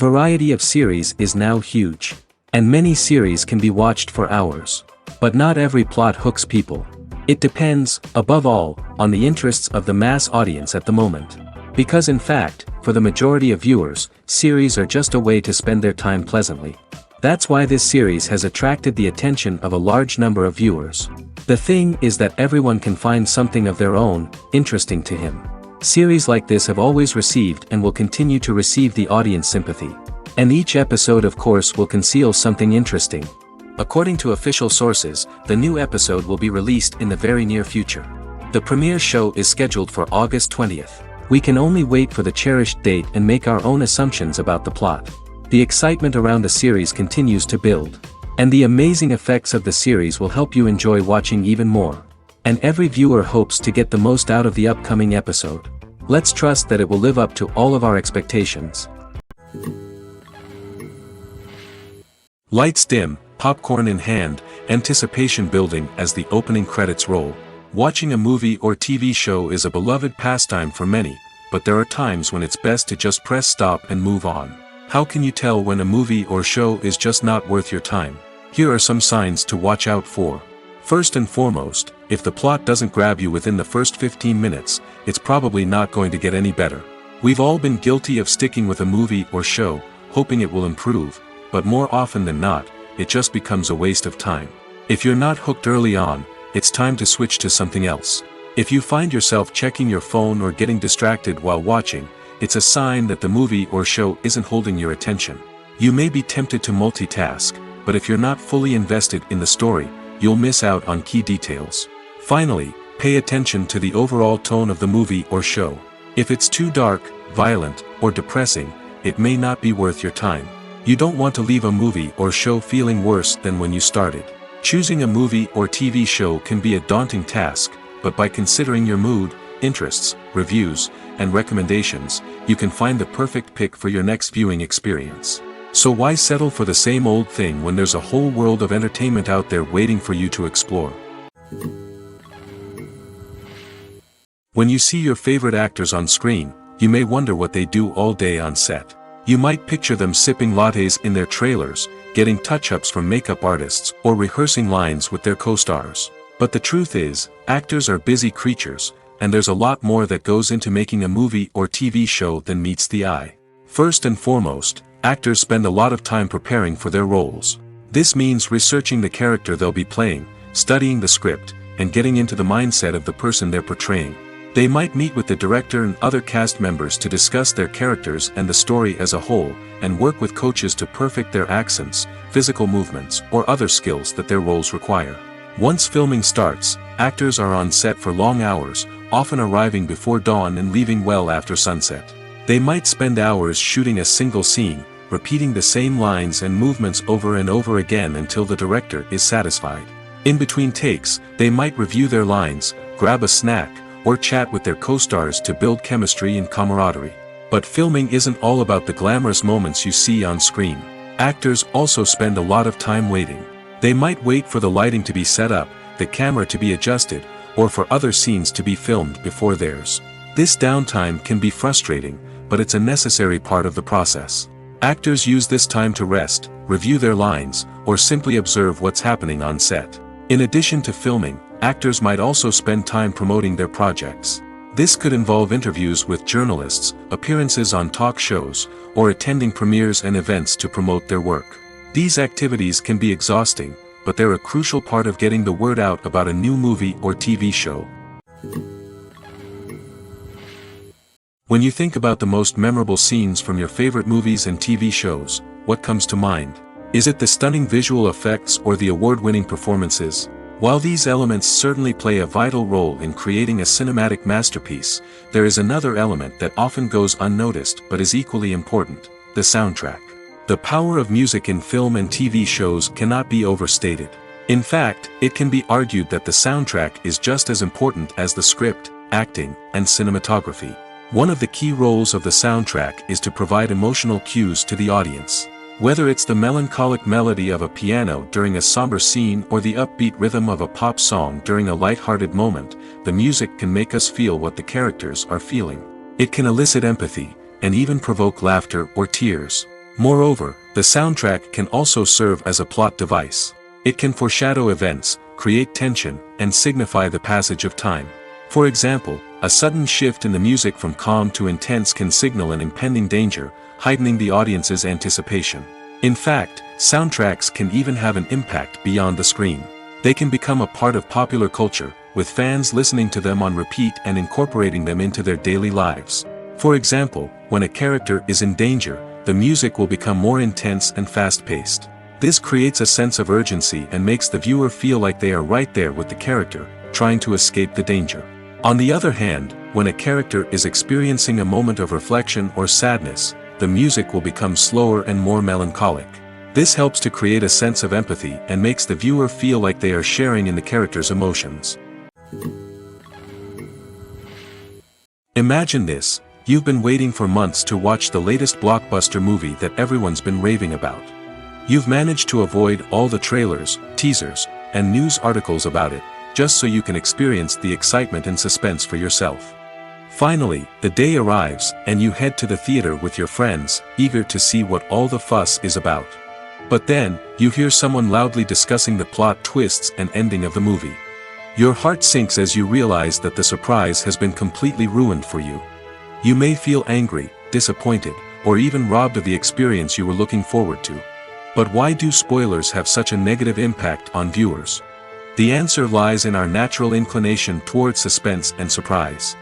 variety of series is now huge. And many series can be watched for hours. But not every plot hooks people. It depends, above all, on the interests of the mass audience at the moment. Because in fact, for the majority of viewers, series are just a way to spend their time pleasantly. That's why this series has attracted the attention of a large number of viewers. The thing is that everyone can find something of their own, interesting to him. Series like this have always received and will continue to receive the audience sympathy. And each episode of course will conceal something interesting. According to official sources, the new episode will be released in the very near future. The premiere show is scheduled for August 20th. We can only wait for the cherished date and make our own assumptions about the plot. The excitement around the series continues to build. And the amazing effects of the series will help you enjoy watching even more. And every viewer hopes to get the most out of the upcoming episode. Let's trust that it will live up to all of our expectations. Lights dim, popcorn in hand, anticipation building as the opening credits roll. Watching a movie or TV show is a beloved pastime for many, but there are times when it's best to just press stop and move on. How can you tell when a movie or show is just not worth your time? Here are some signs to watch out for. First and foremost, if the plot doesn't grab you within the first 15 minutes, it's probably not going to get any better. We've all been guilty of sticking with a movie or show, hoping it will improve, but more often than not, it just becomes a waste of time. If you're not hooked early on, it's time to switch to something else. If you find yourself checking your phone or getting distracted while watching, it's a sign that the movie or show isn't holding your attention. You may be tempted to multitask, but if you're not fully invested in the story, you'll miss out on key details. Finally, pay attention to the overall tone of the movie or show. If it's too dark, violent, or depressing, it may not be worth your time. You don't want to leave a movie or show feeling worse than when you started. Choosing a movie or TV show can be a daunting task, but by considering your mood, interests, reviews, and recommendations, you can find the perfect pick for your next viewing experience. So why settle for the same old thing when there's a whole world of entertainment out there waiting for you to explore? When you see your favorite actors on screen, you may wonder what they do all day on set. You might picture them sipping lattes in their trailers, getting touch-ups from makeup artists, or rehearsing lines with their co-stars. But the truth is, actors are busy creatures, and there's a lot more that goes into making a movie or TV show than meets the eye. First and foremost, actors spend a lot of time preparing for their roles. This means researching the character they'll be playing, studying the script, and getting into the mindset of the person they're portraying. They might meet with the director and other cast members to discuss their characters and the story as a whole, and work with coaches to perfect their accents, physical movements, or other skills that their roles require. Once filming starts, actors are on set for long hours, often arriving before dawn and leaving well after sunset. They might spend hours shooting a single scene, repeating the same lines and movements over and over again until the director is satisfied. In between takes, they might review their lines, grab a snack, or chat with their co-stars to build chemistry and camaraderie. But filming isn't all about the glamorous moments you see on screen. Actors also spend a lot of time waiting. They might wait for the lighting to be set up, the camera to be adjusted, or for other scenes to be filmed before theirs. This downtime can be frustrating, but it's a necessary part of the process. Actors use this time to rest, review their lines, or simply observe what's happening on set. In addition to filming, actors might also spend time promoting their projects. This could involve interviews with journalists, appearances on talk shows, or attending premieres and events to promote their work. These activities can be exhausting, but they're a crucial part of getting the word out about a new movie or TV show. When you think about the most memorable scenes from your favorite movies and TV shows, what comes to mind? Is it the stunning visual effects or the award-winning performances? While these elements certainly play a vital role in creating a cinematic masterpiece, there is another element that often goes unnoticed but is equally important: the soundtrack. The power of music in film and TV shows cannot be overstated. In fact, it can be argued that the soundtrack is just as important as the script, acting, and cinematography. One of the key roles of the soundtrack is to provide emotional cues to the audience. Whether it's the melancholic melody of a piano during a somber scene or the upbeat rhythm of a pop song during a light-hearted moment, the music can make us feel what the characters are feeling. It can elicit empathy, and even provoke laughter or tears. Moreover, the soundtrack can also serve as a plot device. It can foreshadow events, create tension, and signify the passage of time. For example, a sudden shift in the music from calm to intense can signal an impending danger, heightening the audience's anticipation. In fact, soundtracks can even have an impact beyond the screen. They can become a part of popular culture, with fans listening to them on repeat and incorporating them into their daily lives. For example, when a character is in danger, the music will become more intense and fast-paced. This creates a sense of urgency and makes the viewer feel like they are right there with the character, trying to escape the danger. On the other hand, when a character is experiencing a moment of reflection or sadness, the music will become slower and more melancholic. This helps to create a sense of empathy and makes the viewer feel like they are sharing in the character's emotions. Imagine this: you've been waiting for months to watch the latest blockbuster movie that everyone's been raving about. You've managed to avoid all the trailers, teasers, and news articles about it, just so you can experience the excitement and suspense for yourself. Finally, the day arrives, and you head to the theater with your friends, eager to see what all the fuss is about. But then, you hear someone loudly discussing the plot twists and ending of the movie. Your heart sinks as you realize that the surprise has been completely ruined for you. You may feel angry, disappointed, or even robbed of the experience you were looking forward to. But why do spoilers have such a negative impact on viewers? The answer lies in our natural inclination towards suspense and surprise.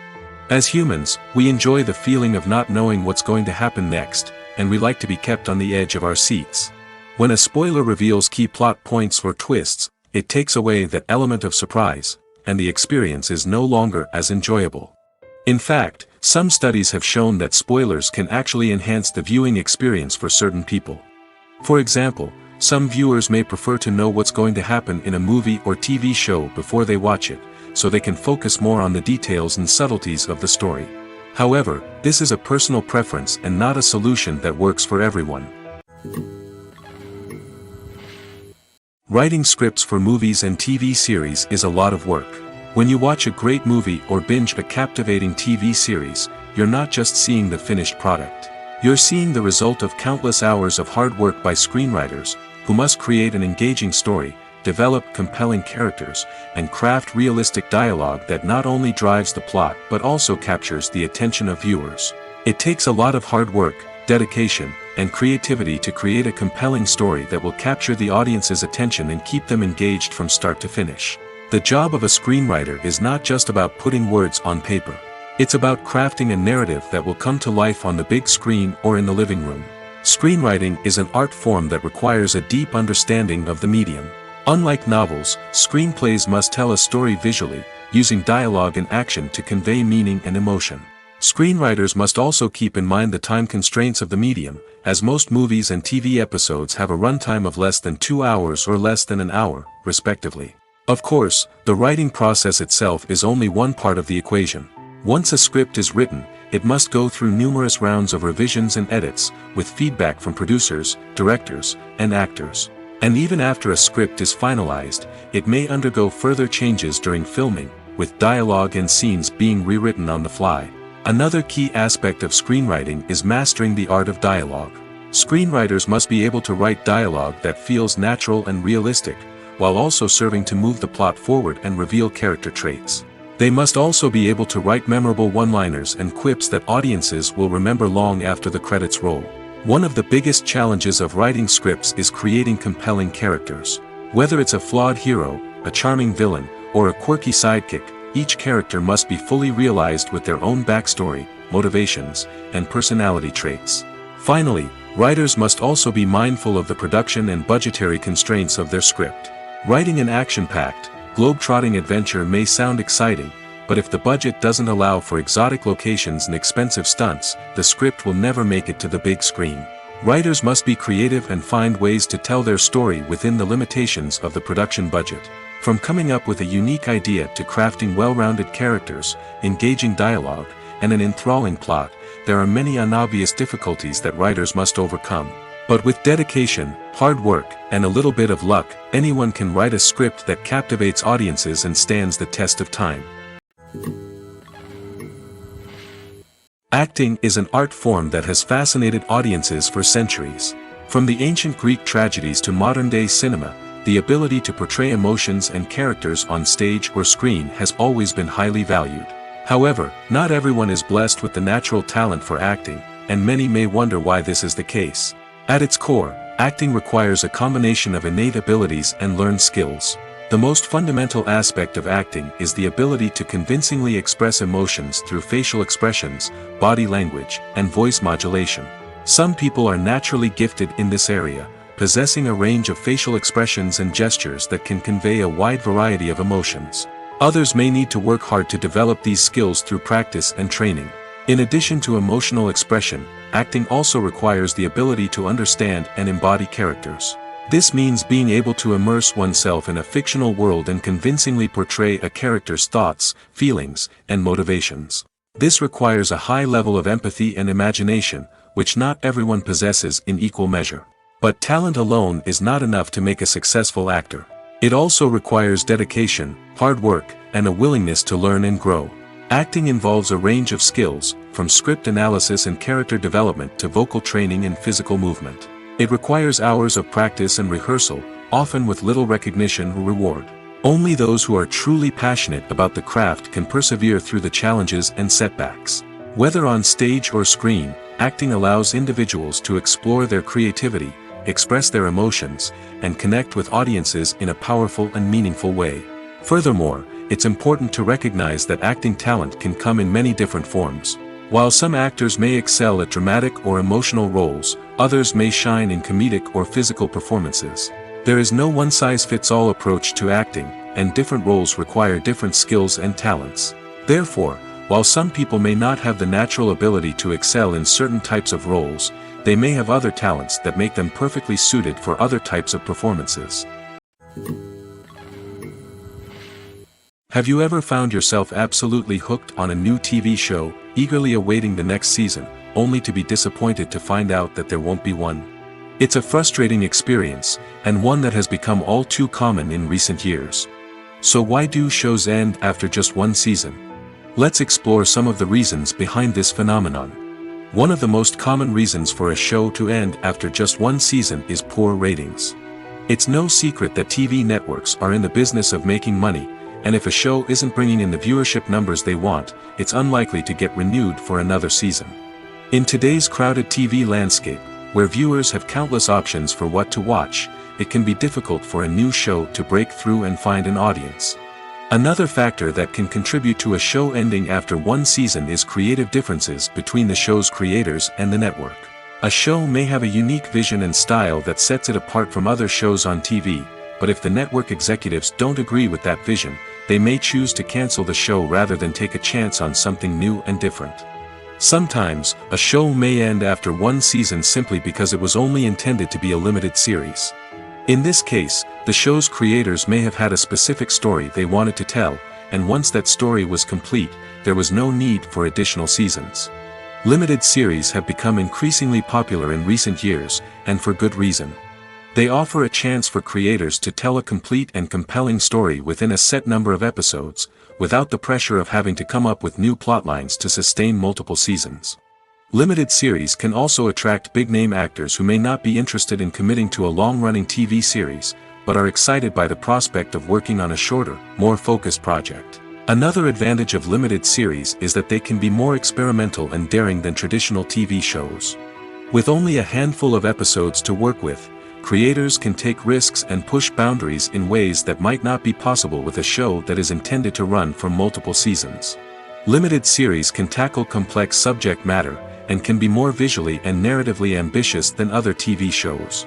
As humans, we enjoy the feeling of not knowing what's going to happen next, and we like to be kept on the edge of our seats. When a spoiler reveals key plot points or twists, it takes away that element of surprise, and the experience is no longer as enjoyable. In fact, some studies have shown that spoilers can actually enhance the viewing experience for certain people. For example, some viewers may prefer to know what's going to happen in a movie or TV show before they watch it, so they can focus more on the details and subtleties of the story. However, this is a personal preference and not a solution that works for everyone. Writing scripts for movies and TV series is a lot of work. When you watch a great movie or binge a captivating TV series, you're not just seeing the finished product. You're seeing the result of countless hours of hard work by screenwriters, who must create an engaging story, develop compelling characters, and craft realistic dialogue that not only drives the plot but also captures the attention of viewers. It takes a lot of hard work, dedication, and creativity to create a compelling story that will capture the audience's attention and keep them engaged from start to finish. The job of a screenwriter is not just about putting words on paper. It's about crafting a narrative that will come to life on the big screen or in the living room. Screenwriting is an art form that requires a deep understanding of the medium. Unlike novels, screenplays must tell a story visually, using dialogue and action to convey meaning and emotion. Screenwriters must also keep in mind the time constraints of the medium, as most movies and TV episodes have a runtime of less than 2 hours or less than an hour, respectively. Of course, the writing process itself is only one part of the equation. Once a script is written, it must go through numerous rounds of revisions and edits, with feedback from producers, directors, and actors. And even after a script is finalized, it may undergo further changes during filming, with dialogue and scenes being rewritten on the fly. Another key aspect of screenwriting is mastering the art of dialogue. Screenwriters must be able to write dialogue that feels natural and realistic, while also serving to move the plot forward and reveal character traits. They must also be able to write memorable one-liners and quips that audiences will remember long after the credits roll. One of the biggest challenges of writing scripts is creating compelling characters. Whether it's a flawed hero, a charming villain, or a quirky sidekick, each character must be fully realized with their own backstory, motivations, and personality traits. Finally, writers must also be mindful of the production and budgetary constraints of their script. Writing an action-packed, globe-trotting adventure may sound exciting, but if the budget doesn't allow for exotic locations and expensive stunts, the script will never make it to the big screen. Writers must be creative and find ways to tell their story within the limitations of the production budget. From coming up with a unique idea to crafting well-rounded characters, engaging dialogue, and an enthralling plot, there are many unobvious difficulties that writers must overcome. But with dedication, hard work, and a little bit of luck, anyone can write a script that captivates audiences and stands the test of time. Acting is an art form that has fascinated audiences for centuries. From the ancient Greek tragedies to modern-day cinema, the ability to portray emotions and characters on stage or screen has always been highly valued. However, not everyone is blessed with the natural talent for acting, and many may wonder why this is the case. At its core, acting requires a combination of innate abilities and learned skills. The most fundamental aspect of acting is the ability to convincingly express emotions through facial expressions, body language, and voice modulation. Some people are naturally gifted in this area, possessing a range of facial expressions and gestures that can convey a wide variety of emotions. Others may need to work hard to develop these skills through practice and training. In addition to emotional expression, acting also requires the ability to understand and embody characters. This means being able to immerse oneself in a fictional world and convincingly portray a character's thoughts, feelings, and motivations. This requires a high level of empathy and imagination, which not everyone possesses in equal measure. But talent alone is not enough to make a successful actor. It also requires dedication, hard work, and a willingness to learn and grow. Acting involves a range of skills, from script analysis and character development to vocal training and physical movement. It requires hours of practice and rehearsal, often with little recognition or reward. Only those who are truly passionate about the craft can persevere through the challenges and setbacks. Whether on stage or screen, acting allows individuals to explore their creativity, express their emotions, and connect with audiences in a powerful and meaningful way. Furthermore, it's important to recognize that acting talent can come in many different forms. While some actors may excel at dramatic or emotional roles, others may shine in comedic or physical performances. There is no one-size-fits-all approach to acting, and different roles require different skills and talents. Therefore, while some people may not have the natural ability to excel in certain types of roles, they may have other talents that make them perfectly suited for other types of performances. Have you ever found yourself absolutely hooked on a new TV show, eagerly awaiting the next season, only to be disappointed to find out that there won't be one? It's a frustrating experience, and one that has become all too common in recent years. So why do shows end after just one season? Let's explore some of the reasons behind this phenomenon. One of the most common reasons for a show to end after just one season is poor ratings. It's no secret that TV networks are in the business of making money, and if a show isn't bringing in the viewership numbers they want, it's unlikely to get renewed for another season. In today's crowded TV landscape, where viewers have countless options for what to watch, it can be difficult for a new show to break through and find an audience. Another factor that can contribute to a show ending after one season is creative differences between the show's creators and the network. A show may have a unique vision and style that sets it apart from other shows on TV, but if the network executives don't agree with that vision, they may choose to cancel the show rather than take a chance on something new and different. Sometimes, a show may end after one season simply because it was only intended to be a limited series. In this case, the show's creators may have had a specific story they wanted to tell, and once that story was complete, there was no need for additional seasons. Limited series have become increasingly popular in recent years, and for good reason. They offer a chance for creators to tell a complete and compelling story within a set number of episodes, without the pressure of having to come up with new plotlines to sustain multiple seasons. Limited series can also attract big-name actors who may not be interested in committing to a long-running TV series, but are excited by the prospect of working on a shorter, more focused project. Another advantage of limited series is that they can be more experimental and daring than traditional TV shows. With only a handful of episodes to work with, creators can take risks and push boundaries in ways that might not be possible with a show that is intended to run for multiple seasons. Limited series can tackle complex subject matter, and can be more visually and narratively ambitious than other TV shows.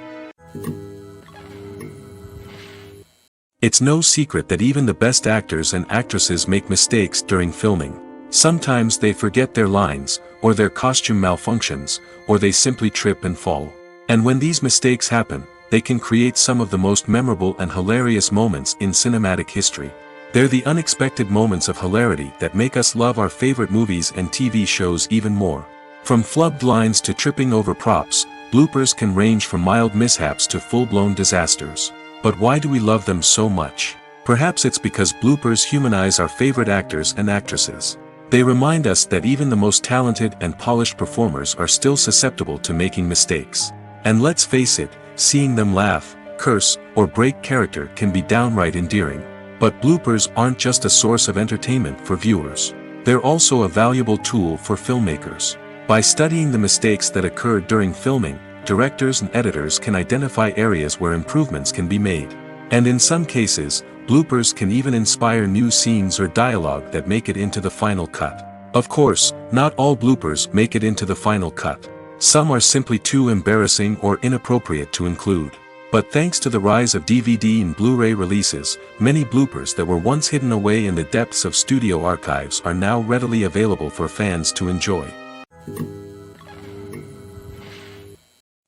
It's no secret that even the best actors and actresses make mistakes during filming. Sometimes they forget their lines, or their costume malfunctions, or they simply trip and fall. And when these mistakes happen, they can create some of the most memorable and hilarious moments in cinematic history. They're the unexpected moments of hilarity that make us love our favorite movies and TV shows even more. From flubbed lines to tripping over props, bloopers can range from mild mishaps to full-blown disasters. But why do we love them so much? Perhaps it's because bloopers humanize our favorite actors and actresses. They remind us that even the most talented and polished performers are still susceptible to making mistakes. And let's face it, seeing them laugh, curse, or break character can be downright endearing. But bloopers aren't just a source of entertainment for viewers. They're also a valuable tool for filmmakers. By studying the mistakes that occurred during filming, directors and editors can identify areas where improvements can be made. And in some cases, bloopers can even inspire new scenes or dialogue that make it into the final cut. Of course, not all bloopers make it into the final cut. Some are simply too embarrassing or inappropriate to include. But thanks to the rise of DVD and Blu-ray releases, many bloopers that were once hidden away in the depths of studio archives are now readily available for fans to enjoy.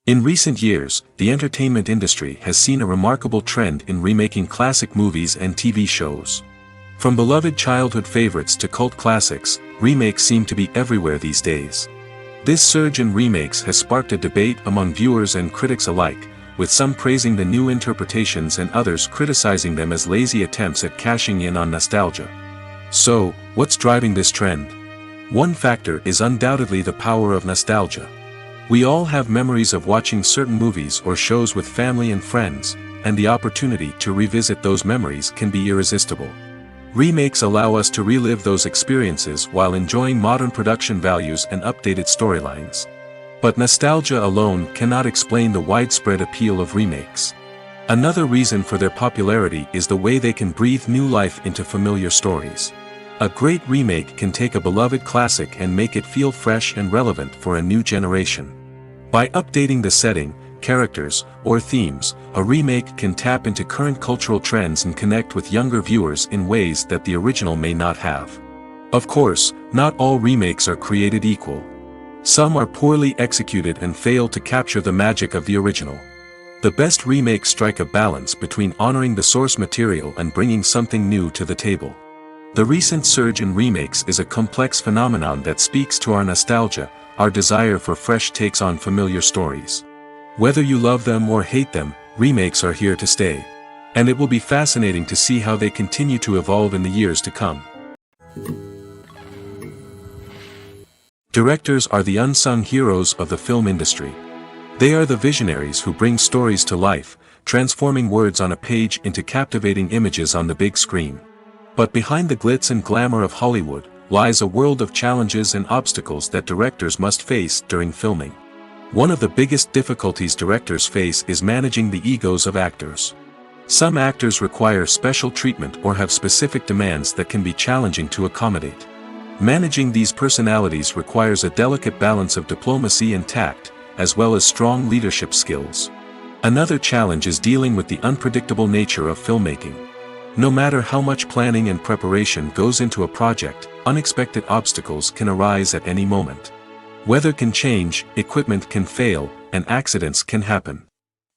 In recent years, the entertainment industry has seen a remarkable trend in remaking classic movies and TV shows. From beloved childhood favorites to cult classics, remakes seem to be everywhere these days. This surge in remakes has sparked a debate among viewers and critics alike, with some praising the new interpretations and others criticizing them as lazy attempts at cashing in on nostalgia. So, what's driving this trend? One factor is undoubtedly the power of nostalgia. We all have memories of watching certain movies or shows with family and friends, and the opportunity to revisit those memories can be irresistible. Remakes allow us to relive those experiences while enjoying modern production values and updated storylines. But nostalgia alone cannot explain the widespread appeal of remakes. Another reason for their popularity is the way they can breathe new life into familiar stories. A great remake can take a beloved classic and make it feel fresh and relevant for a new generation. By updating the setting, characters, or themes, a remake can tap into current cultural trends and connect with younger viewers in ways that the original may not have. Of course, not all remakes are created equal. Some are poorly executed and fail to capture the magic of the original. The best remakes strike a balance between honoring the source material and bringing something new to the table. The recent surge in remakes is a complex phenomenon that speaks to our nostalgia, our desire for fresh takes on familiar stories. Whether you love them or hate them, remakes are here to stay. And it will be fascinating to see how they continue to evolve in the years to come. Directors are the unsung heroes of the film industry. They are the visionaries who bring stories to life, transforming words on a page into captivating images on the big screen. But behind the glitz and glamour of Hollywood, lies a world of challenges and obstacles that directors must face during filming. One of the biggest difficulties directors face is managing the egos of actors. Some actors require special treatment or have specific demands that can be challenging to accommodate. Managing these personalities requires a delicate balance of diplomacy and tact, as well as strong leadership skills. Another challenge is dealing with the unpredictable nature of filmmaking. No matter how much planning and preparation goes into a project, unexpected obstacles can arise at any moment. Weather can change, equipment can fail, and accidents can happen.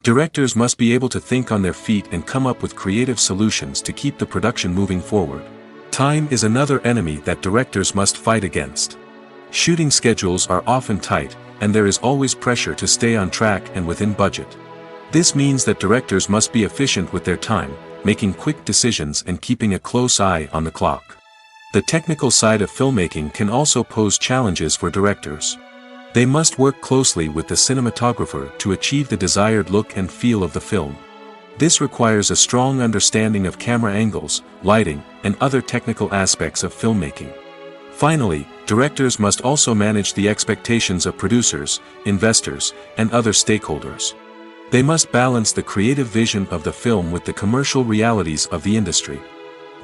Directors must be able to think on their feet and come up with creative solutions to keep the production moving forward. Time is another enemy that directors must fight against. Shooting schedules are often tight, and there is always pressure to stay on track and within budget. This means that directors must be efficient with their time, making quick decisions and keeping a close eye on the clock. The technical side of filmmaking can also pose challenges for directors. They must work closely with the cinematographer to achieve the desired look and feel of the film. This requires a strong understanding of camera angles, lighting, and other technical aspects of filmmaking. Finally, directors must also manage the expectations of producers, investors, and other stakeholders. They must balance the creative vision of the film with the commercial realities of the industry.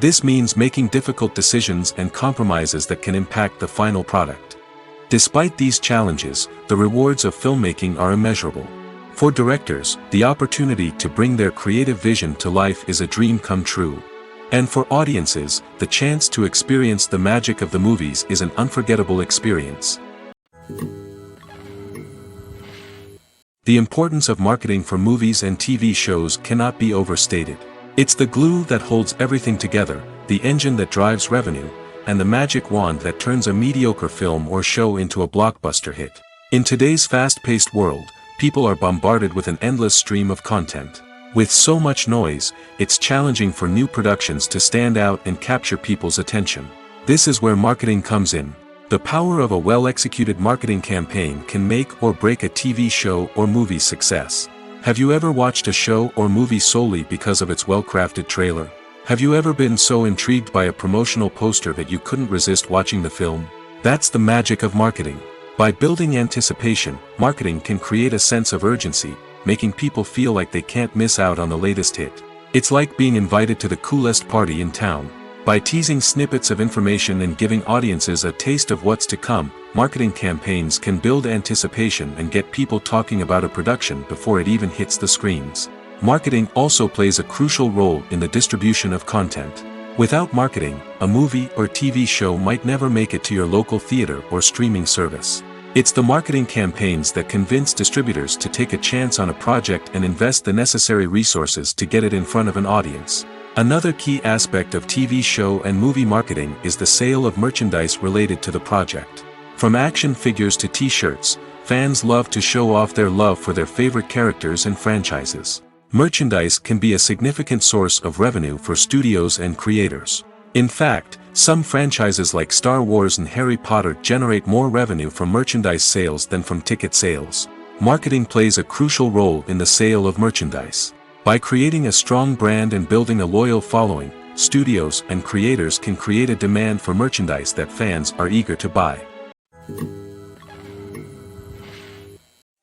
This means making difficult decisions and compromises that can impact the final product. Despite these challenges, the rewards of filmmaking are immeasurable. For directors, the opportunity to bring their creative vision to life is a dream come true. And for audiences, the chance to experience the magic of the movies is an unforgettable experience. The importance of marketing for movies and TV shows cannot be overstated. It's the glue that holds everything together, the engine that drives revenue, and the magic wand that turns a mediocre film or show into a blockbuster hit. In today's fast-paced world, people are bombarded with an endless stream of content. With so much noise, it's challenging for new productions to stand out and capture people's attention. This is where marketing comes in. The power of a well-executed marketing campaign can make or break a TV show or movie's success. Have you ever watched a show or movie solely because of its well-crafted trailer? Have you ever been so intrigued by a promotional poster that you couldn't resist watching the film? That's the magic of marketing. By building anticipation, marketing can create a sense of urgency, making people feel like they can't miss out on the latest hit. It's like being invited to the coolest party in town. By teasing snippets of information and giving audiences a taste of what's to come, marketing campaigns can build anticipation and get people talking about a production before it even hits the screens. Marketing also plays a crucial role in the distribution of content. Without marketing, a movie or TV show might never make it to your local theater or streaming service. It's the marketing campaigns that convince distributors to take a chance on a project and invest the necessary resources to get it in front of an audience. Another key aspect of TV show and movie marketing is the sale of merchandise related to the project. From action figures to t-shirts, fans love to show off their love for their favorite characters and franchises. Merchandise can be a significant source of revenue for studios and creators. In fact, some franchises like Star Wars and Harry Potter generate more revenue from merchandise sales than from ticket sales. Marketing plays a crucial role in the sale of merchandise. By creating a strong brand and building a loyal following, studios and creators can create a demand for merchandise that fans are eager to buy.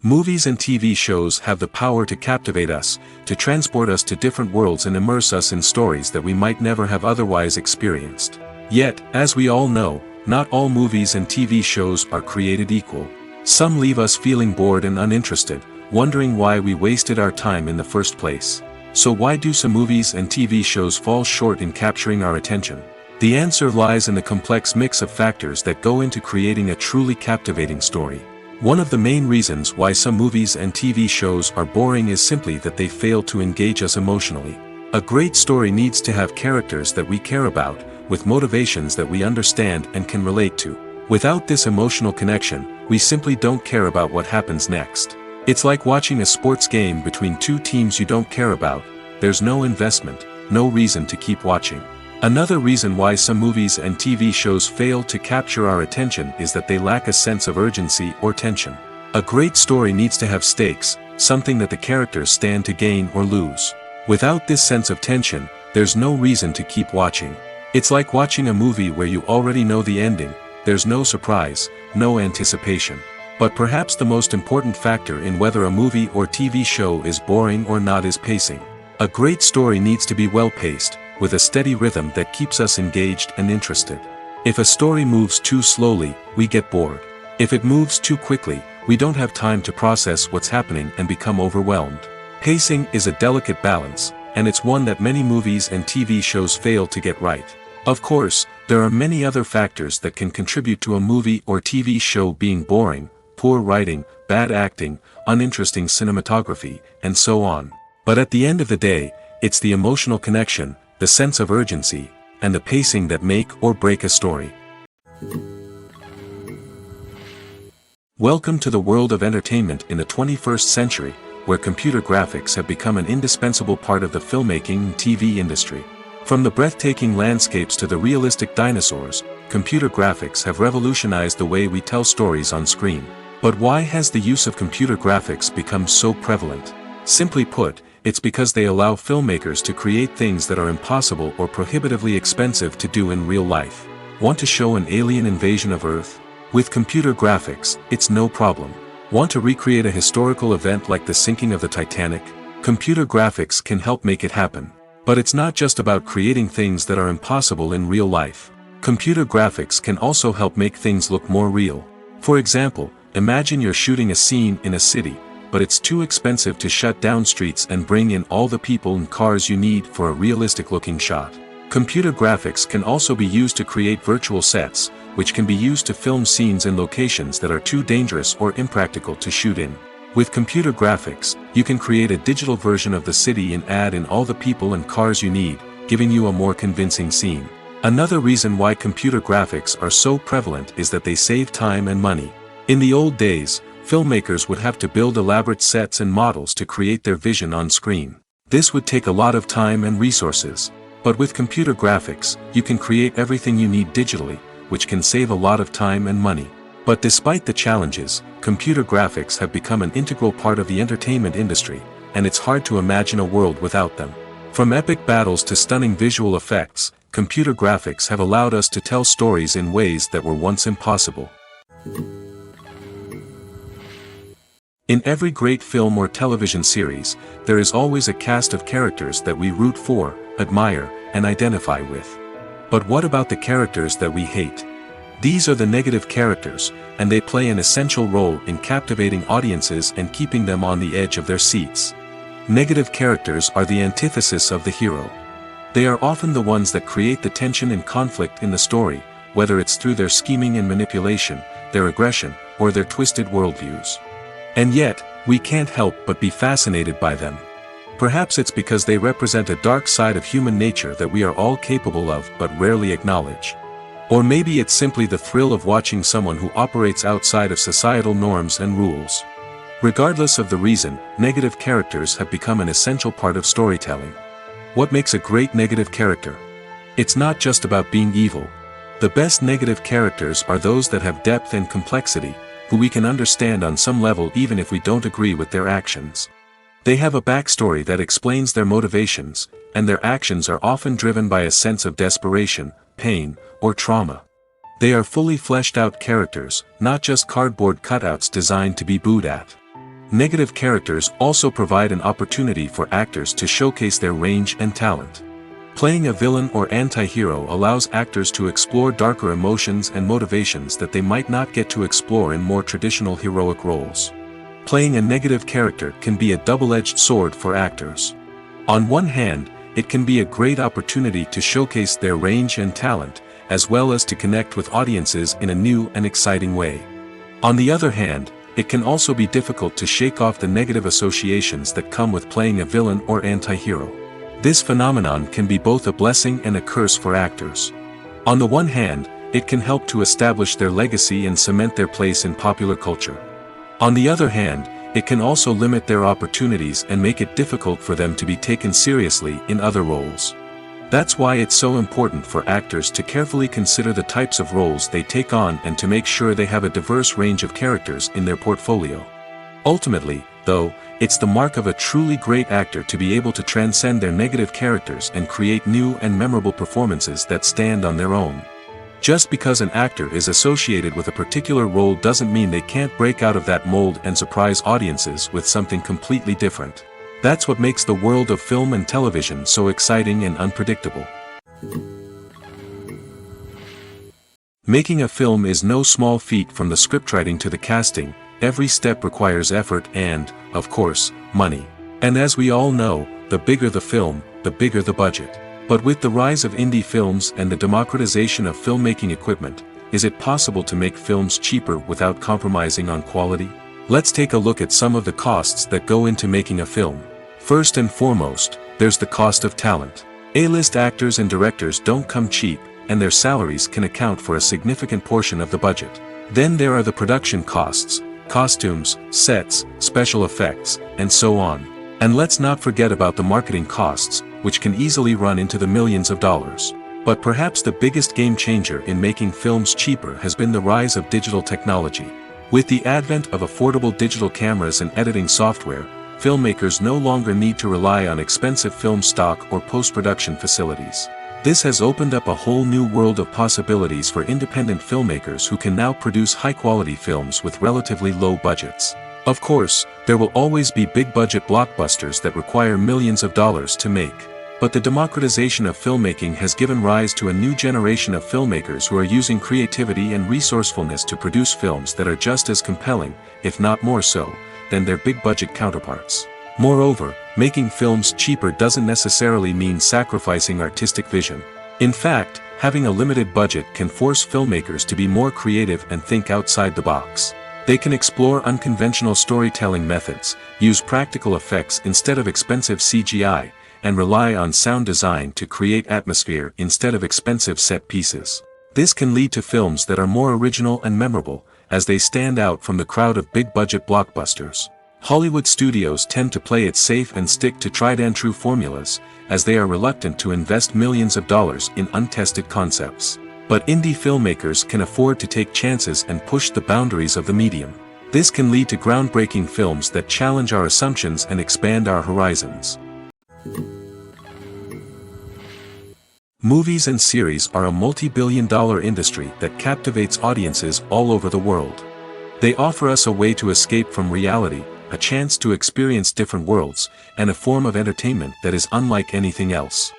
Movies and TV shows have the power to captivate us, to transport us to different worlds and immerse us in stories that we might never have otherwise experienced. Yet, as we all know, not all movies and TV shows are created equal. Some leave us feeling bored and uninterested, wondering why we wasted our time in the first place. So why do some movies and TV shows fall short in capturing our attention? The answer lies in the complex mix of factors that go into creating a truly captivating story. One of the main reasons why some movies and TV shows are boring is simply that they fail to engage us emotionally. A great story needs to have characters that we care about, with motivations that we understand and can relate to. Without this emotional connection, we simply don't care about what happens next. It's like watching a sports game between two teams you don't care about. There's no investment, no reason to keep watching. Another reason why some movies and TV shows fail to capture our attention is that they lack a sense of urgency or tension. A great story needs to have stakes, something that the characters stand to gain or lose. Without this sense of tension, there's no reason to keep watching. It's like watching a movie where you already know the ending. There's no surprise, no anticipation. But perhaps the most important factor in whether a movie or TV show is boring or not is pacing. A great story needs to be well-paced, with a steady rhythm that keeps us engaged and interested. If a story moves too slowly, we get bored. If it moves too quickly, we don't have time to process what's happening and become overwhelmed. Pacing is a delicate balance, and it's one that many movies and TV shows fail to get right. Of course, there are many other factors that can contribute to a movie or TV show being boring: poor writing, bad acting, uninteresting cinematography, and so on. But at the end of the day, it's the emotional connection, the sense of urgency, and the pacing that make or break a story. Welcome to the world of entertainment in the 21st century, where computer graphics have become an indispensable part of the filmmaking and TV industry. From the breathtaking landscapes to the realistic dinosaurs, computer graphics have revolutionized the way we tell stories on screen. But why has the use of computer graphics become so prevalent? Simply put, it's because they allow filmmakers to create things that are impossible or prohibitively expensive to do in real life. Want to show an alien invasion of Earth? With computer graphics, it's no problem. Want to recreate a historical event like the sinking of the Titanic? Computer graphics can help make it happen. But it's not just about creating things that are impossible in real life. Computer graphics can also help make things look more real. For example, imagine you're shooting a scene in a city, but it's too expensive to shut down streets and bring in all the people and cars you need for a realistic-looking shot. Computer graphics can also be used to create virtual sets, which can be used to film scenes in locations that are too dangerous or impractical to shoot in. With computer graphics, you can create a digital version of the city and add in all the people and cars you need, giving you a more convincing scene. Another reason why computer graphics are so prevalent is that they save time and money. In the old days, filmmakers would have to build elaborate sets and models to create their vision on screen. This would take a lot of time and resources. But with computer graphics, you can create everything you need digitally, which can save a lot of time and money. But despite the challenges, computer graphics have become an integral part of the entertainment industry, and it's hard to imagine a world without them. From epic battles to stunning visual effects, computer graphics have allowed us to tell stories in ways that were once impossible. In every great film or television series, there is always a cast of characters that we root for, admire, and identify with. But what about the characters that we hate? These are the negative characters, and they play an essential role in captivating audiences and keeping them on the edge of their seats. Negative characters are the antithesis of the hero. They are often the ones that create the tension and conflict in the story, whether it's through their scheming and manipulation, their aggression, or their twisted worldviews. And yet, we can't help but be fascinated by them. Perhaps it's because they represent a dark side of human nature that we are all capable of but rarely acknowledge. Or maybe it's simply the thrill of watching someone who operates outside of societal norms and rules. Regardless of the reason, negative characters have become an essential part of storytelling. What makes a great negative character? It's not just about being evil. The best negative characters are those that have depth and complexity, who we can understand on some level even if we don't agree with their actions. They have a backstory that explains their motivations, and their actions are often driven by a sense of desperation, pain, or trauma. They are fully fleshed out characters, not just cardboard cutouts designed to be booed at. Negative characters also provide an opportunity for actors to showcase their range and talent. Playing a villain or anti-hero allows actors to explore darker emotions and motivations that they might not get to explore in more traditional heroic roles. Playing a negative character can be a double-edged sword for actors. On one hand, it can be a great opportunity to showcase their range and talent, as well as to connect with audiences in a new and exciting way. On the other hand, it can also be difficult to shake off the negative associations that come with playing a villain or anti-hero. This phenomenon can be both a blessing and a curse for actors. On the one hand, it can help to establish their legacy and cement their place in popular culture. On the other hand, it can also limit their opportunities and make it difficult for them to be taken seriously in other roles. That's why it's so important for actors to carefully consider the types of roles they take on and to make sure they have a diverse range of characters in their portfolio. Ultimately, though, it's the mark of a truly great actor to be able to transcend their negative characters and create new and memorable performances that stand on their own. Just because an actor is associated with a particular role doesn't mean they can't break out of that mold and surprise audiences with something completely different. That's what makes the world of film and television so exciting and unpredictable. Making a film is no small feat. From the scriptwriting to the casting, every step requires effort and, of course, money. And as we all know, the bigger the film, the bigger the budget. But with the rise of indie films and the democratization of filmmaking equipment, is it possible to make films cheaper without compromising on quality? Let's take a look at some of the costs that go into making a film. First and foremost, there's the cost of talent. A-list actors and directors don't come cheap, and their salaries can account for a significant portion of the budget. Then there are the production costs, costumes, sets, special effects, and so on. And let's not forget about the marketing costs, which can easily run into the millions of dollars. But perhaps the biggest game changer in making films cheaper has been the rise of digital technology. With the advent of affordable digital cameras and editing software, filmmakers no longer need to rely on expensive film stock or post-production facilities. This has opened up a whole new world of possibilities for independent filmmakers who can now produce high-quality films with relatively low budgets. Of course, there will always be big-budget blockbusters that require millions of dollars to make. But the democratization of filmmaking has given rise to a new generation of filmmakers who are using creativity and resourcefulness to produce films that are just as compelling, if not more so, than their big-budget counterparts. Moreover, making films cheaper doesn't necessarily mean sacrificing artistic vision. In fact, having a limited budget can force filmmakers to be more creative and think outside the box. They can explore unconventional storytelling methods, use practical effects instead of expensive CGI, and rely on sound design to create atmosphere instead of expensive set pieces. This can lead to films that are more original and memorable, as they stand out from the crowd of big-budget blockbusters. Hollywood studios tend to play it safe and stick to tried-and-true formulas, as they are reluctant to invest millions of dollars in untested concepts. But indie filmmakers can afford to take chances and push the boundaries of the medium. This can lead to groundbreaking films that challenge our assumptions and expand our horizons. Movies and series are a multi-billion-dollar industry that captivates audiences all over the world. They offer us a way to escape from reality, a chance to experience different worlds, and a form of entertainment that is unlike anything else.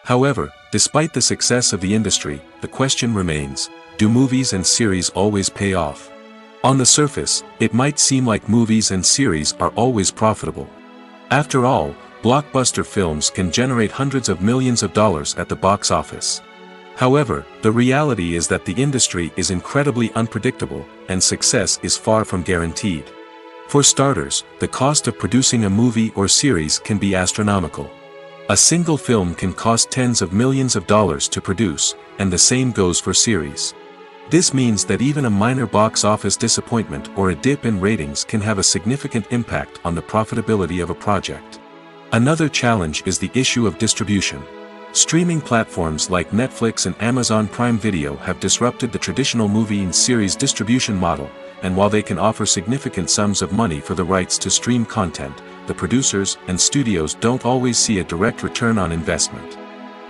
However, despite the success of the industry, the question remains, do movies and series always pay off? On the surface, it might seem like movies and series are always profitable. After all, blockbuster films can generate hundreds of millions of dollars at the box office. However, the reality is that the industry is incredibly unpredictable, and success is far from guaranteed. For starters, the cost of producing a movie or series can be astronomical. A single film can cost tens of millions of dollars to produce, and the same goes for series. This means that even a minor box office disappointment or a dip in ratings can have a significant impact on the profitability of a project. Another challenge is the issue of distribution. Streaming platforms like Netflix and Amazon Prime Video have disrupted the traditional movie and series distribution model, and while they can offer significant sums of money for the rights to stream content, the producers and studios don't always see a direct return on investment.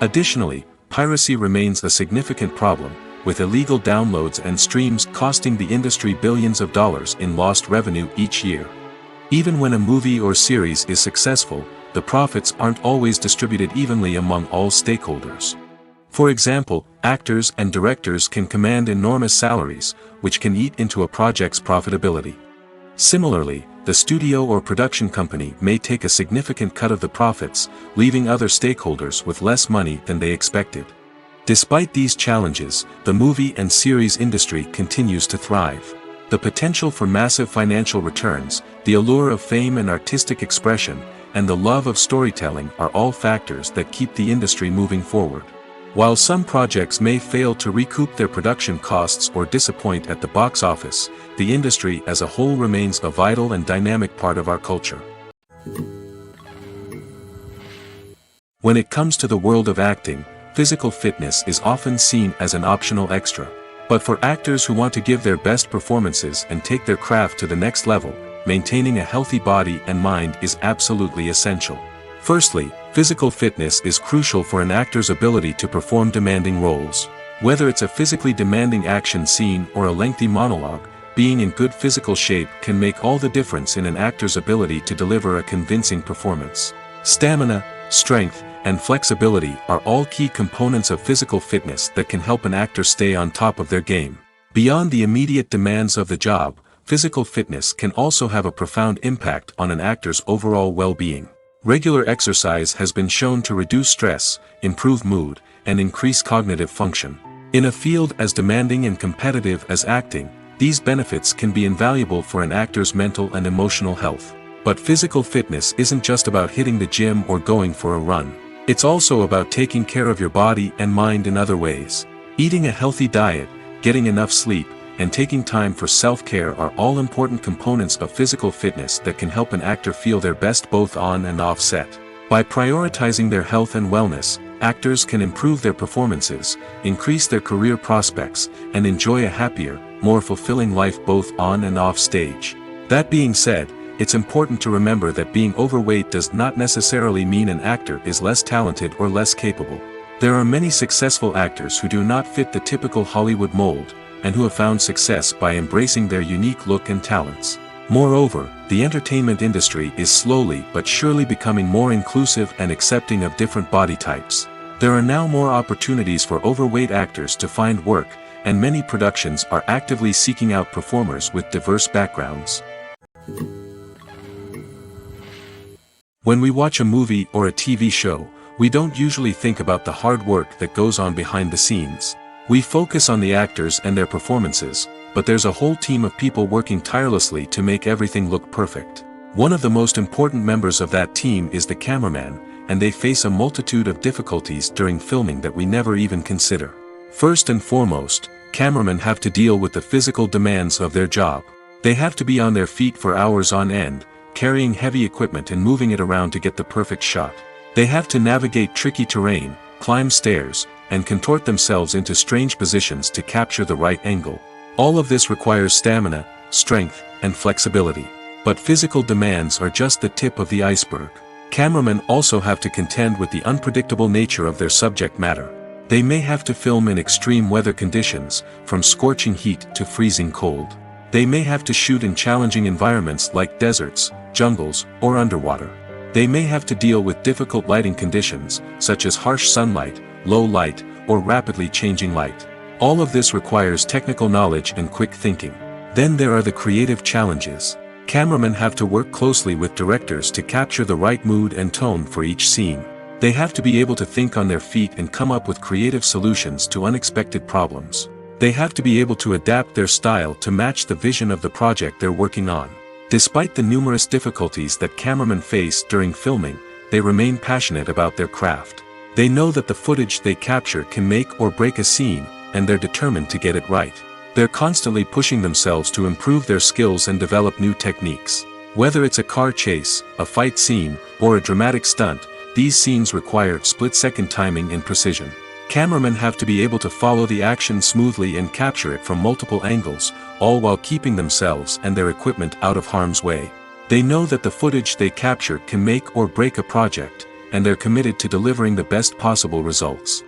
Additionally, piracy remains a significant problem, with illegal downloads and streams costing the industry billions of dollars in lost revenue each year. Even when a movie or series is successful, the profits aren't always distributed evenly among all stakeholders. For example, actors and directors can command enormous salaries, which can eat into a project's profitability. Similarly, the studio or production company may take a significant cut of the profits, leaving other stakeholders with less money than they expected. Despite these challenges, the movie and series industry continues to thrive. The potential for massive financial returns, the allure of fame and artistic expression, and the love of storytelling are all factors that keep the industry moving forward. While some projects may fail to recoup their production costs or disappoint at the box office, the industry as a whole remains a vital and dynamic part of our culture. When it comes to the world of acting, physical fitness is often seen as an optional extra. But for actors who want to give their best performances and take their craft to the next level, maintaining a healthy body and mind is absolutely essential. Firstly, physical fitness is crucial for an actor's ability to perform demanding roles. Whether it's a physically demanding action scene or a lengthy monologue, being in good physical shape can make all the difference in an actor's ability to deliver a convincing performance. Stamina, strength, and flexibility are all key components of physical fitness that can help an actor stay on top of their game. Beyond the immediate demands of the job, physical fitness can also have a profound impact on an actor's overall well-being. Regular exercise has been shown to reduce stress, improve mood, and increase cognitive function. In a field as demanding and competitive as acting, these benefits can be invaluable for an actor's mental and emotional health. But physical fitness isn't just about hitting the gym or going for a run. It's also about taking care of your body and mind in other ways. Eating a healthy diet, getting enough sleep, and taking time for self-care are all important components of physical fitness that can help an actor feel their best both on and off set. By prioritizing their health and wellness, actors can improve their performances, increase their career prospects, and enjoy a happier, more fulfilling life both on and off stage. That being said, it's important to remember that being overweight does not necessarily mean an actor is less talented or less capable. There are many successful actors who do not fit the typical Hollywood mold, and who have found success by embracing their unique look and talents. Moreover, the entertainment industry is slowly but surely becoming more inclusive and accepting of different body types. There are now more opportunities for overweight actors to find work, and many productions are actively seeking out performers with diverse backgrounds. When we watch a movie or a TV show, we don't usually think about the hard work that goes on behind the scenes. We focus on the actors and their performances, but there's a whole team of people working tirelessly to make everything look perfect. One of the most important members of that team is the cameraman, and they face a multitude of difficulties during filming that we never even consider. First and foremost, cameramen have to deal with the physical demands of their job. They have to be on their feet for hours on end, carrying heavy equipment and moving it around to get the perfect shot. They have to navigate tricky terrain, climb stairs, and contort themselves into strange positions to capture the right angle. All of this requires stamina, strength, and flexibility. But physical demands are just the tip of the iceberg. Cameramen also have to contend with the unpredictable nature of their subject matter. They may have to film in extreme weather conditions, from scorching heat to freezing cold. They may have to shoot in challenging environments like deserts, jungles, or underwater. They may have to deal with difficult lighting conditions, such as harsh sunlight, low light, or rapidly changing light. All of this requires technical knowledge and quick thinking. Then there are the creative challenges. Cameramen have to work closely with directors to capture the right mood and tone for each scene. They have to be able to think on their feet and come up with creative solutions to unexpected problems. They have to be able to adapt their style to match the vision of the project they're working on. Despite the numerous difficulties that cameramen face during filming, they remain passionate about their craft. They know that the footage they capture can make or break a scene, and they're determined to get it right. They're constantly pushing themselves to improve their skills and develop new techniques. Whether it's a car chase, a fight scene, or a dramatic stunt, these scenes require split-second timing and precision. Cameramen have to be able to follow the action smoothly and capture it from multiple angles, all while keeping themselves and their equipment out of harm's way. They know that the footage they capture can make or break a project, and they're committed to delivering the best possible results.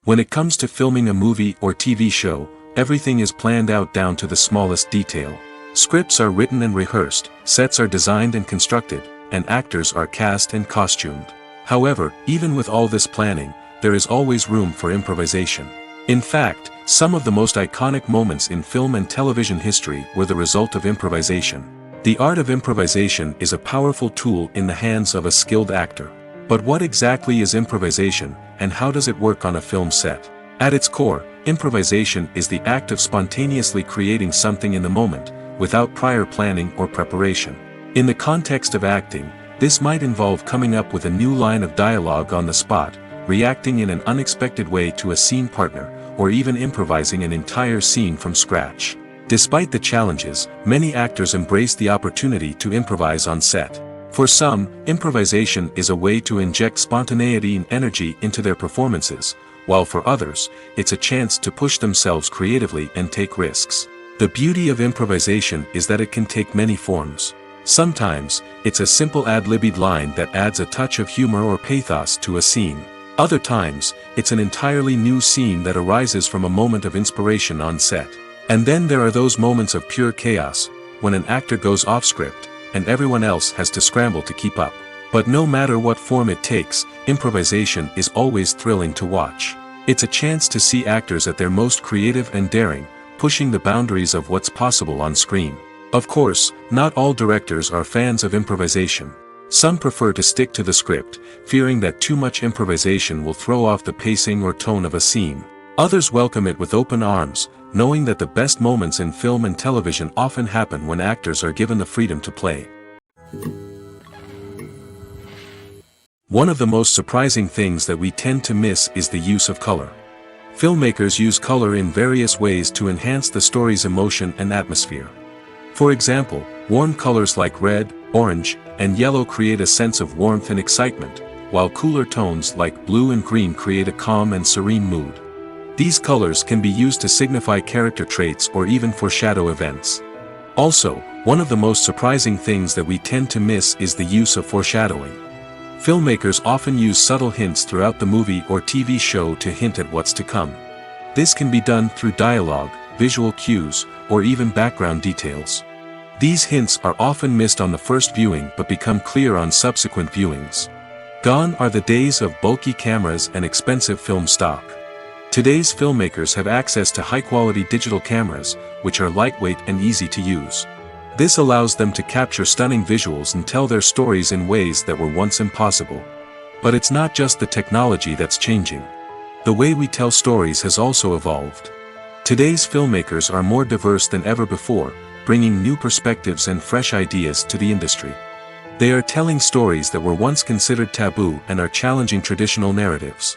When it comes to filming a movie or TV show, everything is planned out down to the smallest detail. Scripts are written and rehearsed, sets are designed and constructed, and actors are cast and costumed. However, even with all this planning, there is always room for improvisation. In fact, some of the most iconic moments in film and television history were the result of improvisation. The art of improvisation is a powerful tool in the hands of a skilled actor. But what exactly is improvisation, and how does it work on a film set? At its core, improvisation is the act of spontaneously creating something in the moment, without prior planning or preparation. In the context of acting, this might involve coming up with a new line of dialogue on the spot, reacting in an unexpected way to a scene partner, or even improvising an entire scene from scratch. Despite the challenges, many actors embrace the opportunity to improvise on set. For some, improvisation is a way to inject spontaneity and energy into their performances, while for others, it's a chance to push themselves creatively and take risks. The beauty of improvisation is that it can take many forms. Sometimes, it's a simple ad-libbed line that adds a touch of humor or pathos to a scene. Other times, it's an entirely new scene that arises from a moment of inspiration on set. And then there are those moments of pure chaos, when an actor goes off script, and everyone else has to scramble to keep up. But no matter what form it takes, improvisation is always thrilling to watch. It's a chance to see actors at their most creative and daring, pushing the boundaries of what's possible on screen. Of course, not all directors are fans of improvisation. Some prefer to stick to the script, fearing that too much improvisation will throw off the pacing or tone of a scene. Others welcome it with open arms, knowing that the best moments in film and television often happen when actors are given the freedom to play. One of the most surprising things that we tend to miss is the use of color. Filmmakers use color in various ways to enhance the story's emotion and atmosphere. For example, warm colors like red, orange, and yellow create a sense of warmth and excitement, while cooler tones like blue and green create a calm and serene mood. These colors can be used to signify character traits or even foreshadow events. Also, one of the most surprising things that we tend to miss is the use of foreshadowing. Filmmakers often use subtle hints throughout the movie or TV show to hint at what's to come. This can be done through dialogue, visual cues, or even background details. These hints are often missed on the first viewing but become clear on subsequent viewings. Gone are the days of bulky cameras and expensive film stock. Today's filmmakers have access to high-quality digital cameras, which are lightweight and easy to use. This allows them to capture stunning visuals and tell their stories in ways that were once impossible. But it's not just the technology that's changing. The way we tell stories has also evolved. Today's filmmakers are more diverse than ever before, bringing new perspectives and fresh ideas to the industry. They are telling stories that were once considered taboo and are challenging traditional narratives.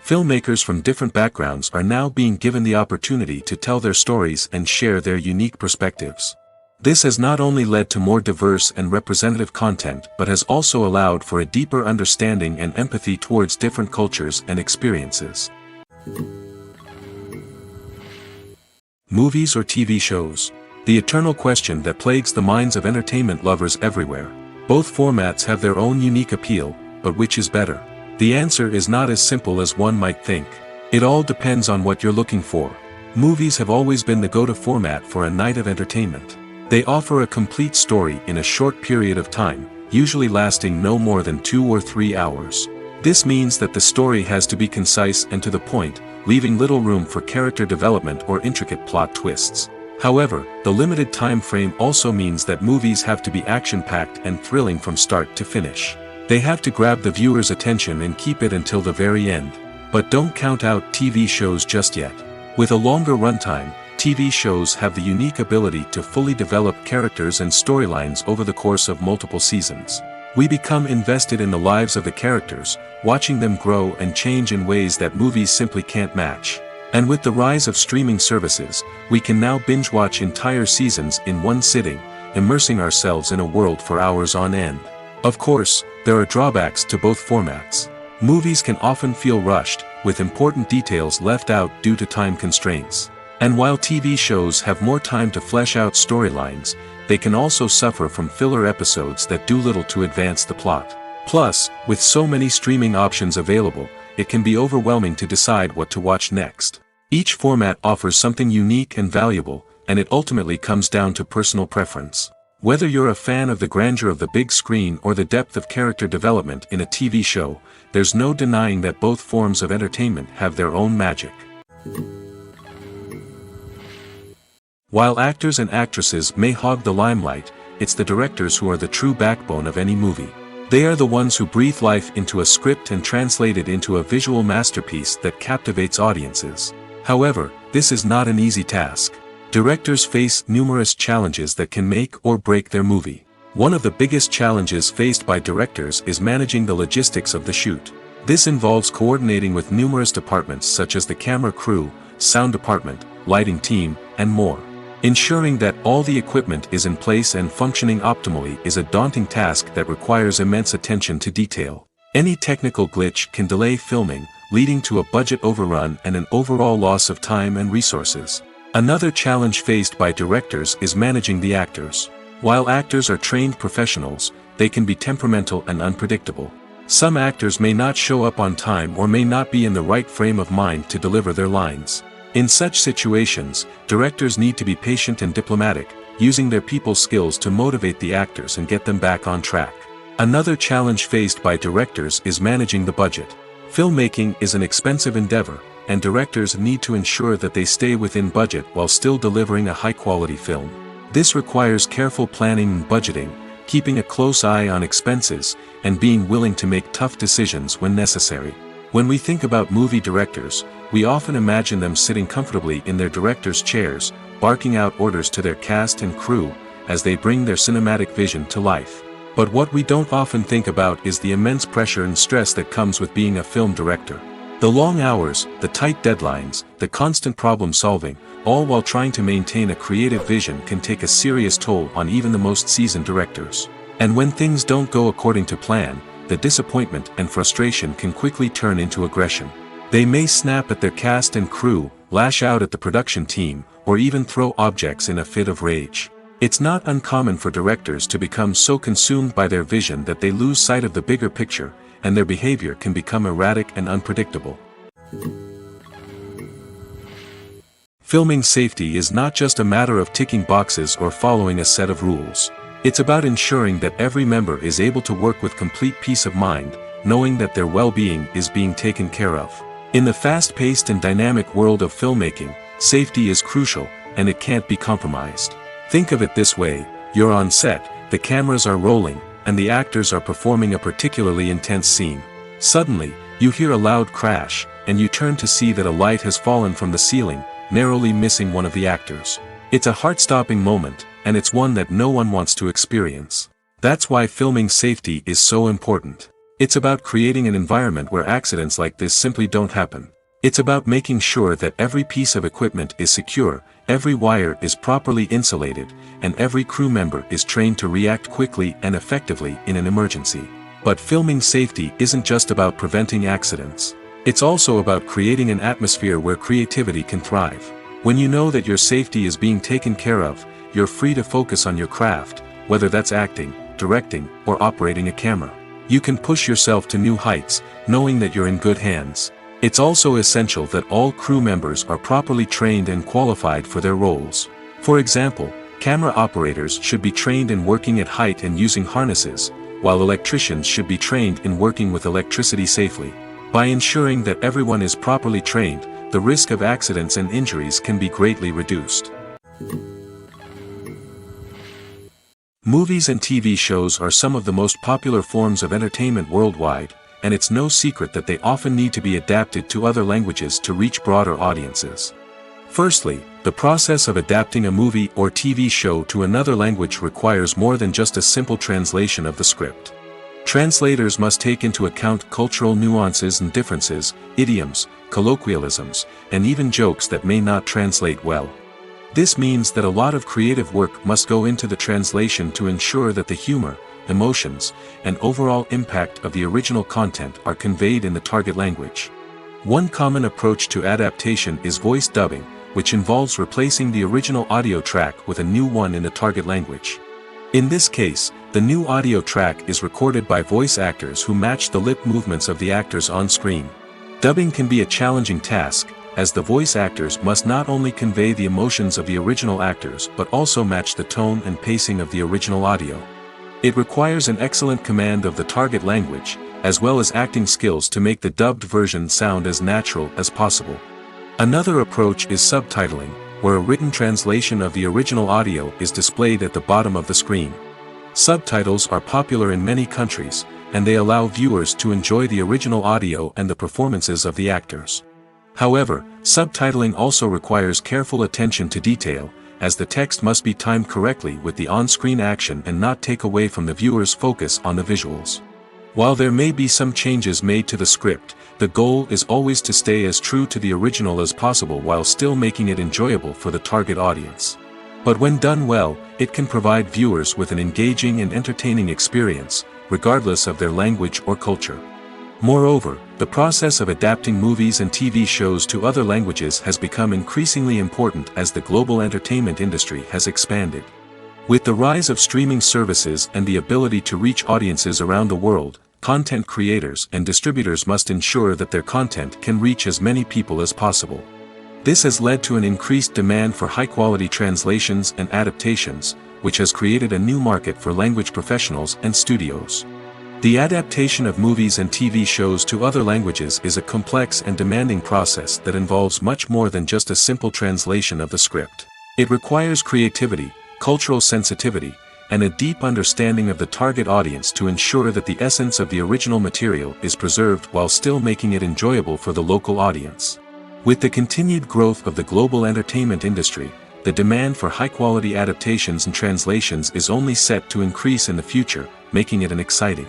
Filmmakers from different backgrounds are now being given the opportunity to tell their stories and share their unique perspectives. This has not only led to more diverse and representative content but has also allowed for a deeper understanding and empathy towards different cultures and experiences. Movies or TV shows? The eternal question that plagues the minds of entertainment lovers everywhere. Both formats have their own unique appeal, but which is better? The answer is not as simple as one might think. It all depends on what you're looking for. Movies have always been the go-to format for a night of entertainment. They offer a complete story in a short period of time, usually lasting no more than 2 or 3 hours. This means that the story has to be concise and to the point, leaving little room for character development or intricate plot twists. However, the limited time frame also means that movies have to be action-packed and thrilling from start to finish. They have to grab the viewer's attention and keep it until the very end. But don't count out TV shows just yet. With a longer runtime, TV shows have the unique ability to fully develop characters and storylines over the course of multiple seasons. We become invested in the lives of the characters, watching them grow and change in ways that movies simply can't match. And with the rise of streaming services, we can now binge-watch entire seasons in one sitting, immersing ourselves in a world for hours on end. Of course, there are drawbacks to both formats. Movies can often feel rushed, with important details left out due to time constraints. And while TV shows have more time to flesh out storylines, they can also suffer from filler episodes that do little to advance the plot. Plus, with so many streaming options available, it can be overwhelming to decide what to watch next. Each format offers something unique and valuable, and it ultimately comes down to personal preference. Whether you're a fan of the grandeur of the big screen or the depth of character development in a TV show, there's no denying that both forms of entertainment have their own magic. While actors and actresses may hog the limelight, it's the directors who are the true backbone of any movie. They are the ones who breathe life into a script and translate it into a visual masterpiece that captivates audiences. However, this is not an easy task. Directors face numerous challenges that can make or break their movie. One of the biggest challenges faced by directors is managing the logistics of the shoot. This involves coordinating with numerous departments such as the camera crew, sound department, lighting team, and more. Ensuring that all the equipment is in place and functioning optimally is a daunting task that requires immense attention to detail. Any technical glitch can delay filming, leading to a budget overrun and an overall loss of time and resources. Another challenge faced by directors is managing the actors. While actors are trained professionals, they can be temperamental and unpredictable. Some actors may not show up on time or may not be in the right frame of mind to deliver their lines. In such situations, directors need to be patient and diplomatic, using their people skills to motivate the actors and get them back on track. Another challenge faced by directors is managing the budget. Filmmaking is an expensive endeavor, and directors need to ensure that they stay within budget while still delivering a high-quality film. This requires careful planning and budgeting, keeping a close eye on expenses, and being willing to make tough decisions when necessary. When we think about movie directors, we often imagine them sitting comfortably in their director's chairs, barking out orders to their cast and crew, as they bring their cinematic vision to life. But what we don't often think about is the immense pressure and stress that comes with being a film director. The long hours, the tight deadlines, the constant problem solving, all while trying to maintain a creative vision can take a serious toll on even the most seasoned directors. And when things don't go according to plan, the disappointment and frustration can quickly turn into aggression. They may snap at their cast and crew, lash out at the production team, or even throw objects in a fit of rage. It's not uncommon for directors to become so consumed by their vision that they lose sight of the bigger picture, and their behavior can become erratic and unpredictable. Filming safety is not just a matter of ticking boxes or following a set of rules. It's about ensuring that every member is able to work with complete peace of mind, knowing that their well-being is being taken care of. In the fast-paced and dynamic world of filmmaking, safety is crucial, and it can't be compromised. Think of it this way: you're on set, the cameras are rolling, and the actors are performing a particularly intense scene. Suddenly, you hear a loud crash, and you turn to see that a light has fallen from the ceiling, narrowly missing one of the actors. It's a heart-stopping moment, and it's one that no one wants to experience. That's why filming safety is so important. It's about creating an environment where accidents like this simply don't happen. It's about making sure that every piece of equipment is secure, Every wire is properly insulated, and every crew member is trained to react quickly and effectively in an emergency. But filming safety isn't just about preventing accidents. It's also about creating an atmosphere where creativity can thrive. When you know that your safety is being taken care of, you're free to focus on your craft, whether that's acting, directing, or operating a camera. You can push yourself to new heights, knowing that you're in good hands. It's also essential that all crew members are properly trained and qualified for their roles. For example, camera operators should be trained in working at height and using harnesses, while electricians should be trained in working with electricity safely. By ensuring that everyone is properly trained, the risk of accidents and injuries can be greatly reduced. Movies and TV shows are some of the most popular forms of entertainment worldwide, and it's no secret that they often need to be adapted to other languages to reach broader audiences. Firstly, the process of adapting a movie or TV show to another language requires more than just a simple translation of the script. Translators must take into account cultural nuances and differences, idioms, colloquialisms, and even jokes that may not translate well. This means that a lot of creative work must go into the translation to ensure that the humor, emotions, and overall impact of the original content are conveyed in the target language. One common approach to adaptation is voice dubbing, which involves replacing the original audio track with a new one in the target language. In this case, the new audio track is recorded by voice actors who match the lip movements of the actors on screen. Dubbing can be a challenging task, as the voice actors must not only convey the emotions of the original actors but also match the tone and pacing of the original audio. It requires an excellent command of the target language, as well as acting skills to make the dubbed version sound as natural as possible. Another approach is subtitling, where a written translation of the original audio is displayed at the bottom of the screen. Subtitles are popular in many countries, and they allow viewers to enjoy the original audio and the performances of the actors. However, subtitling also requires careful attention to detail, as the text must be timed correctly with the on-screen action and not take away from the viewer's focus on the visuals. While there may be some changes made to the script, the goal is always to stay as true to the original as possible while still making it enjoyable for the target audience. But when done well, it can provide viewers with an engaging and entertaining experience, regardless of their language or culture. Moreover, the process of adapting movies and TV shows to other languages has become increasingly important as the global entertainment industry has expanded. With the rise of streaming services and the ability to reach audiences around the world, content creators and distributors must ensure that their content can reach as many people as possible. This has led to an increased demand for high-quality translations and adaptations, which has created a new market for language professionals and studios. The adaptation of movies and TV shows to other languages is a complex and demanding process that involves much more than just a simple translation of the script. It requires creativity, cultural sensitivity, and a deep understanding of the target audience to ensure that the essence of the original material is preserved while still making it enjoyable for the local audience. With the continued growth of the global entertainment industry, the demand for high-quality adaptations and translations is only set to increase in the future, making it an exciting.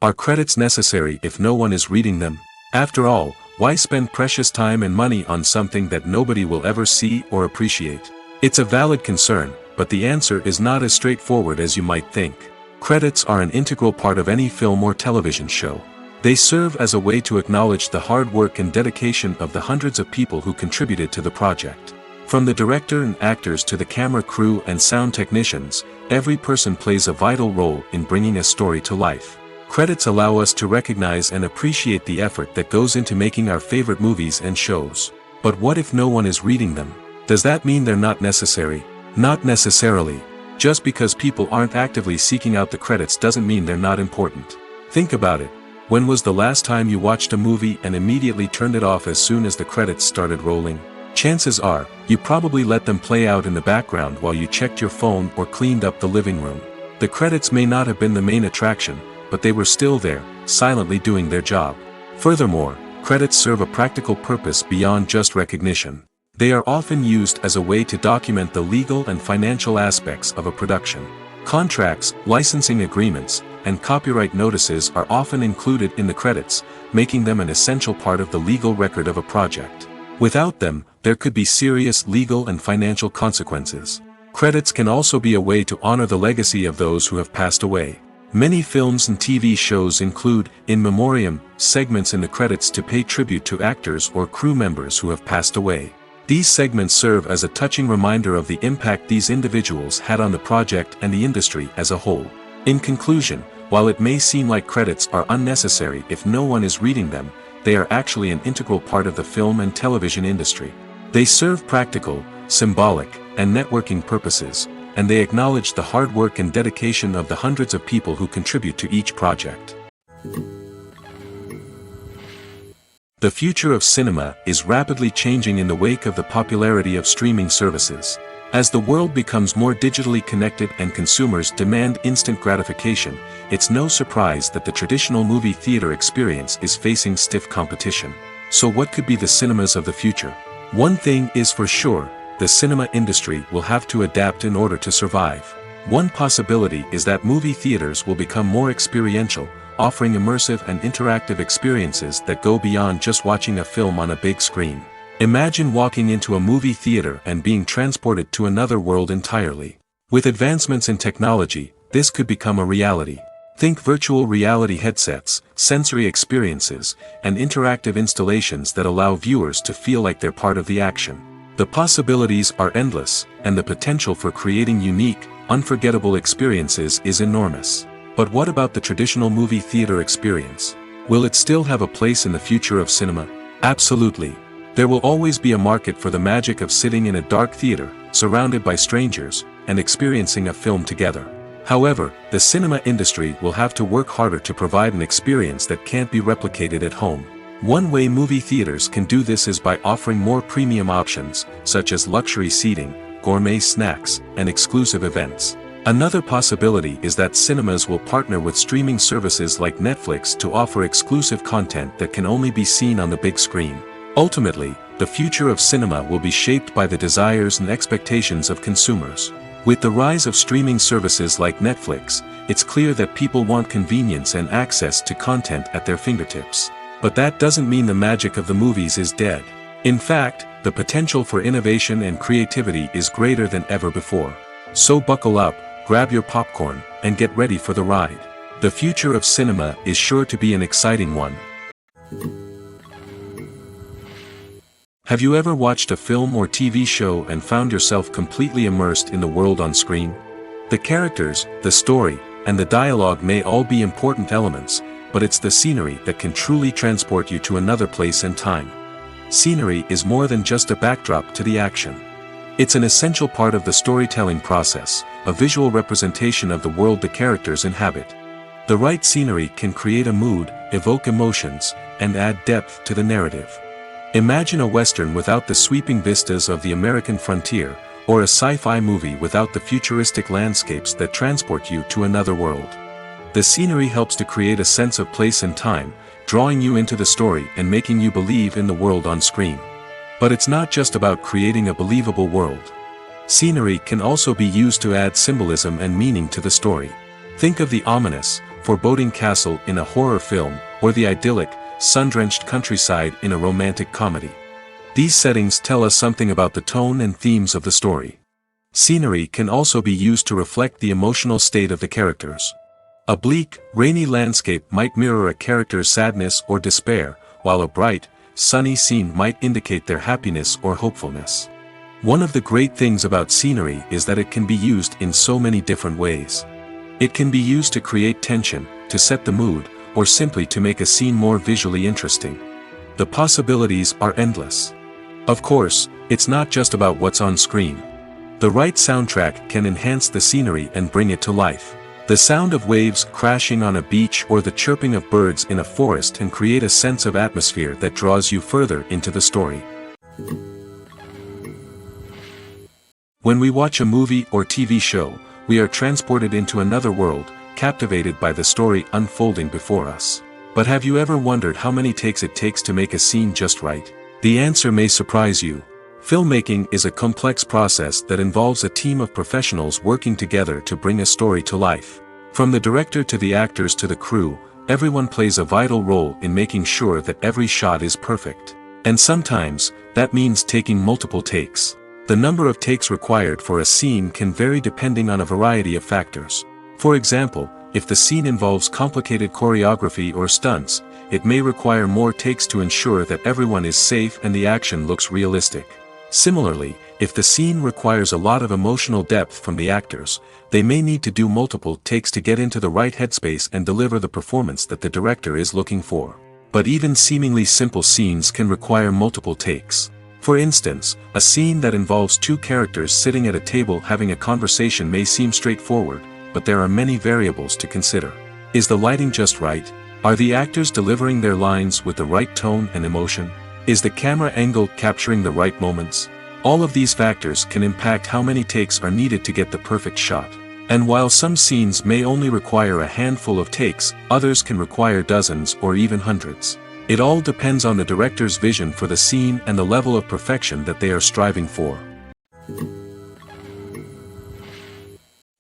Are credits necessary if no one is reading them? After all, why spend precious time and money on something that nobody will ever see or appreciate? It's a valid concern, but the answer is not as straightforward as you might think. Credits are an integral part of any film or television show. They serve as a way to acknowledge the hard work and dedication of the hundreds of people who contributed to the project. From the director and actors to the camera crew and sound technicians, every person plays a vital role in bringing a story to life. Credits allow us to recognize and appreciate the effort that goes into making our favorite movies and shows. But what if no one is reading them? Does that mean they're not necessary? Not necessarily. Just because people aren't actively seeking out the credits doesn't mean they're not important. Think about it. When was the last time you watched a movie and immediately turned it off as soon as the credits started rolling? Chances are, you probably let them play out in the background while you checked your phone or cleaned up the living room. The credits may not have been the main attraction, but they were still there, silently doing their job. Furthermore, credits serve a practical purpose beyond just recognition. They are often used as a way to document the legal and financial aspects of a production. Contracts, licensing agreements, and copyright notices are often included in the credits, making them an essential part of the legal record of a project. Without them, there could be serious legal and financial consequences. Credits can also be a way to honor the legacy of those who have passed away. Many films and TV shows include, in memoriam, segments in the credits to pay tribute to actors or crew members who have passed away. These segments serve as a touching reminder of the impact these individuals had on the project and the industry as a whole. In conclusion, while it may seem like credits are unnecessary if no one is reading them, they are actually an integral part of the film and television industry. They serve practical, symbolic, and networking purposes, and they acknowledge the hard work and dedication of the hundreds of people who contribute to each project. The future of cinema is rapidly changing in the wake of the popularity of streaming services. As the world becomes more digitally connected and consumers demand instant gratification, it's no surprise that the traditional movie theater experience is facing stiff competition. So what could be the cinemas of the future? One thing is for sure, the cinema industry will have to adapt in order to survive. One possibility is that movie theaters will become more experiential, offering immersive and interactive experiences that go beyond just watching a film on a big screen. Imagine walking into a movie theater and being transported to another world entirely. With advancements in technology, this could become a reality. Think virtual reality headsets, sensory experiences, and interactive installations that allow viewers to feel like they're part of the action. The possibilities are endless, and the potential for creating unique, unforgettable experiences is enormous. But what about the traditional movie theater experience? Will it still have a place in the future of cinema? Absolutely. There will always be a market for the magic of sitting in a dark theater, surrounded by strangers, and experiencing a film together. However, the cinema industry will have to work harder to provide an experience that can't be replicated at home. One way movie theaters can do this is by offering more premium options, such as luxury seating, gourmet snacks, and exclusive events. Another possibility is that cinemas will partner with streaming services like Netflix to offer exclusive content that can only be seen on the big screen. Ultimately, the future of cinema will be shaped by the desires and expectations of consumers. With the rise of streaming services like Netflix, it's clear that people want convenience and access to content at their fingertips. But that doesn't mean the magic of the movies is dead. In fact, the potential for innovation and creativity is greater than ever before. So buckle up, grab your popcorn, and get ready for the ride. The future of cinema is sure to be an exciting one. Have you ever watched a film or TV show and found yourself completely immersed in the world on screen? The characters, the story, and the dialogue may all be important elements, but it's the scenery that can truly transport you to another place and time. Scenery is more than just a backdrop to the action. It's an essential part of the storytelling process, a visual representation of the world the characters inhabit. The right scenery can create a mood, evoke emotions, and add depth to the narrative. Imagine a Western without the sweeping vistas of the American frontier, or a sci-fi movie without the futuristic landscapes that transport you to another world. The scenery helps to create a sense of place and time, drawing you into the story and making you believe in the world on screen. But it's not just about creating a believable world. Scenery can also be used to add symbolism and meaning to the story. Think of the ominous, foreboding castle in a horror film, or the idyllic, sun-drenched countryside in a romantic comedy. These settings tell us something about the tone and themes of the story. Scenery can also be used to reflect the emotional state of the characters. A bleak, rainy landscape might mirror a character's sadness or despair, while a bright, sunny scene might indicate their happiness or hopefulness. One of the great things about scenery is that it can be used in so many different ways. It can be used to create tension, to set the mood, or simply to make a scene more visually interesting. The possibilities are endless. Of course, it's not just about what's on screen. The right soundtrack can enhance the scenery and bring it to life. The sound of waves crashing on a beach or the chirping of birds in a forest can create a sense of atmosphere that draws you further into the story. When we watch a movie or TV show, we are transported into another world, captivated by the story unfolding before us. But have you ever wondered how many takes it takes to make a scene just right? The answer may surprise you. Filmmaking is a complex process that involves a team of professionals working together to bring a story to life. From the director to the actors to the crew, everyone plays a vital role in making sure that every shot is perfect. And sometimes, that means taking multiple takes. The number of takes required for a scene can vary depending on a variety of factors. For example, if the scene involves complicated choreography or stunts, it may require more takes to ensure that everyone is safe and the action looks realistic. Similarly, if the scene requires a lot of emotional depth from the actors, they may need to do multiple takes to get into the right headspace and deliver the performance that the director is looking for. But even seemingly simple scenes can require multiple takes. For instance, a scene that involves two characters sitting at a table having a conversation may seem straightforward, but there are many variables to consider. Is the lighting just right? Are the actors delivering their lines with the right tone and emotion? Is the camera angle capturing the right moments? All of these factors can impact how many takes are needed to get the perfect shot. And while some scenes may only require a handful of takes, others can require dozens or even hundreds. It all depends on the director's vision for the scene and the level of perfection that they are striving for.